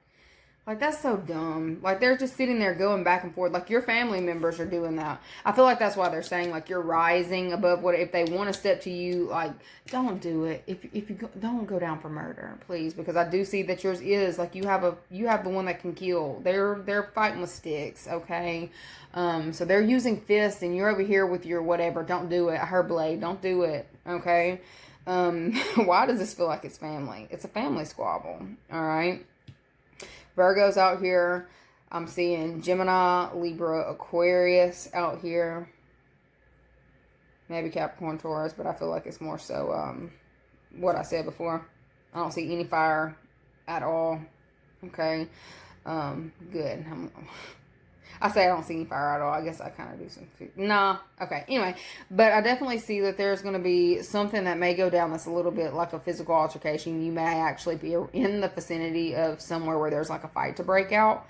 Like, that's so dumb. Like, they're just sitting there going back and forth. Like, your family members are doing that. I feel like that's why they're saying, like, you're rising above what, if they want to step to you, like, don't do it. If you go, don't go down for murder, please. Because I do see that yours is, like, you have the one that can kill. They're fighting with sticks, okay? So they're using fists, and you're over here with your whatever. Don't do it. Her blade. Don't do it, okay? Why does this feel like it's family? It's a family squabble, all right? Virgo's out here. I'm seeing Gemini, Libra, Aquarius out here. Maybe Capricorn, Taurus, but I feel like it's more so what I said before. I don't see any fire at all. Okay. Good. I say I don't see any fire at all. I guess I kind of do some food. Nah. Okay. Anyway, but I definitely see that there's going to be something that may go down that's a little bit like a physical altercation. You may actually be in the vicinity of somewhere where there's like a fight to break out.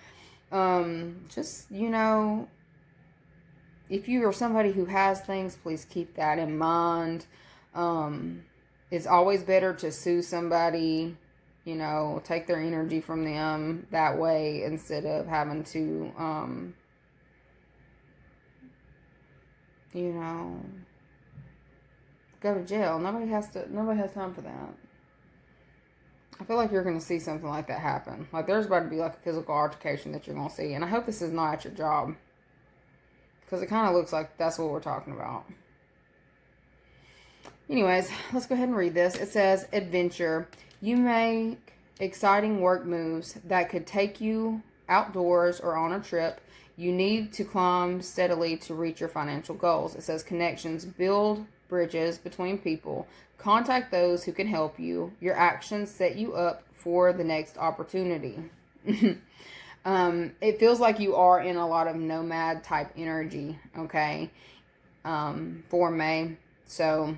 Just, you know, if you are somebody who has things, please keep that in mind. It's always better to sue somebody, you know, take their energy from them that way instead of having to, you know, go to jail. Nobody has time for that. I feel like you're going to see something like that happen. Like, there's about to be like a physical altercation that you're going to see. And I hope this is not at your job, because it kind of looks like that's what we're talking about. Anyways, let's go ahead and read this. It says, adventure. You make exciting work moves that could take you outdoors or on a trip. You need to climb steadily to reach your financial goals. It says connections. Build bridges between people. Contact those who can help you. Your actions set you up for the next opportunity. It feels like you are in a lot of nomad type energy, okay, for May. So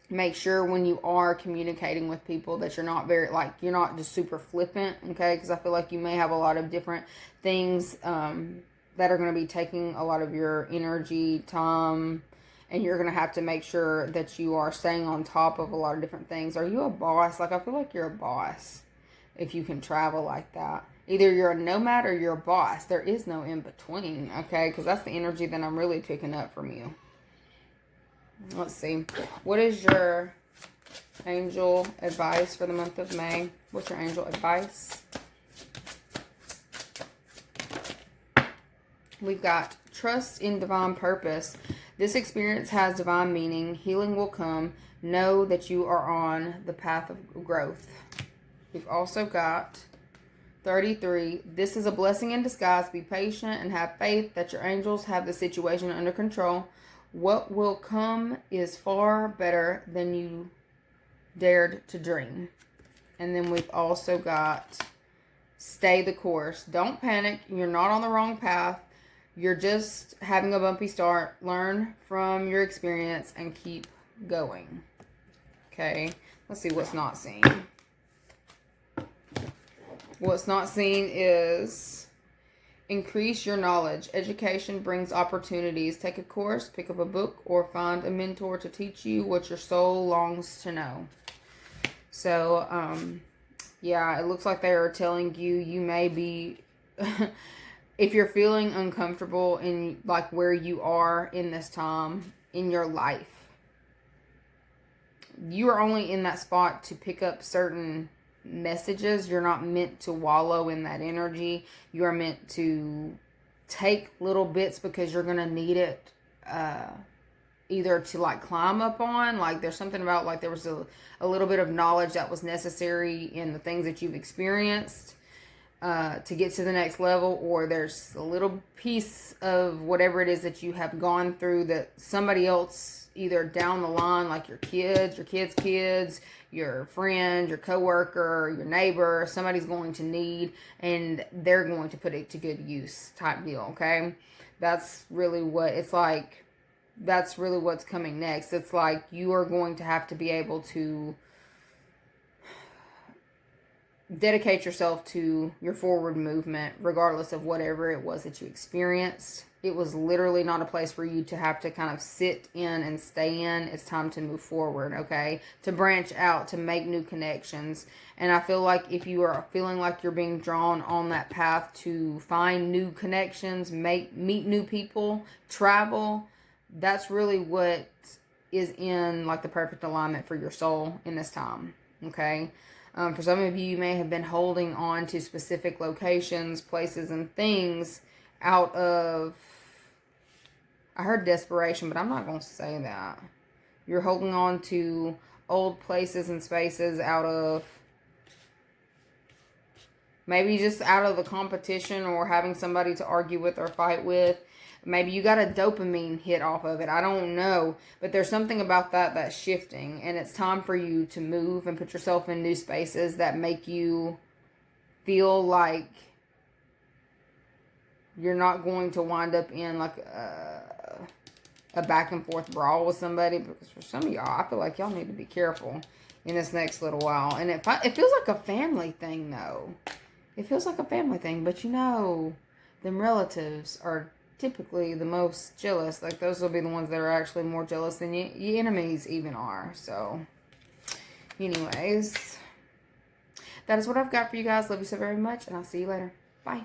make sure when you are communicating with people that you're not very, like, you're not just super flippant, okay? Because I feel like you may have a lot of different things that are going to be taking a lot of your energy, time, and you're going to have to make sure that you are staying on top of a lot of different things. Are you a boss? Like, I feel like you're a boss if you can travel like that. Either you're a nomad or you're a boss. There is no in between, okay? Because that's the energy that I'm really picking up from you. Let's see. What is your angel advice for the month of May? What's your angel advice? We've got trust in divine purpose. This experience has divine meaning. Healing will come. Know that you are on the path of growth. We've also got 33. This is a blessing in disguise. Be patient and have faith that your angels have the situation under control. What will come is far better than you dared to dream. And then we've also got stay the course. Don't panic. You're not on the wrong path. You're just having a bumpy start. Learn from your experience and keep going. Okay, let's see what's not seen. What's not seen is increase your knowledge. Education brings opportunities. Take a course, pick up a book, or find a mentor to teach you what your soul longs to know. So, yeah, it looks like they are telling you you may be... if you're feeling uncomfortable in, like, where you are in this time in your life, you are only in that spot to pick up certain messages. You're not meant to wallow in that energy. You are meant to take little bits because you're going to need it either to, like, climb up on. Like, there's something about, like, there was a little bit of knowledge that was necessary in the things that you've experienced to get to the next level, or there's a little piece of whatever it is that you have gone through that somebody else, either down the line, like your kids, your friend, your coworker, your neighbor, somebody's going to need, and they're going to put it to good use type deal, okay? That's really what it's like. That's really what's coming next. It's like you are going to have to be able to dedicate yourself to your forward movement, regardless of whatever it was that you experienced. It was literally not a place for you to have to kind of sit in and stay in. It's time to move forward, okay? To branch out, to make new connections. And I feel like if you are feeling like you're being drawn on that path to find new connections, meet new people, travel, that's really what is in like the perfect alignment for your soul in this time, okay? For some of you, you may have been holding on to specific locations, places, and things out of, I heard desperation, but I'm not going to say that. You're holding on to old places and spaces out of, maybe just out of a competition or having somebody to argue with or fight with. Maybe you got a dopamine hit off of it. I don't know. But there's something about that that's shifting. And it's time for you to move and put yourself in new spaces that make you feel like you're not going to wind up in like a back and forth brawl with somebody. Because for some of y'all, I feel like y'all need to be careful in this next little while. And it feels like a family thing, though. It feels like a family thing. But you know, them relatives are typically the most jealous. Like, those will be the ones that are actually more jealous than your enemies even are. So, anyways, that is what I've got for you guys. Love you so very much, and I'll see you later. Bye.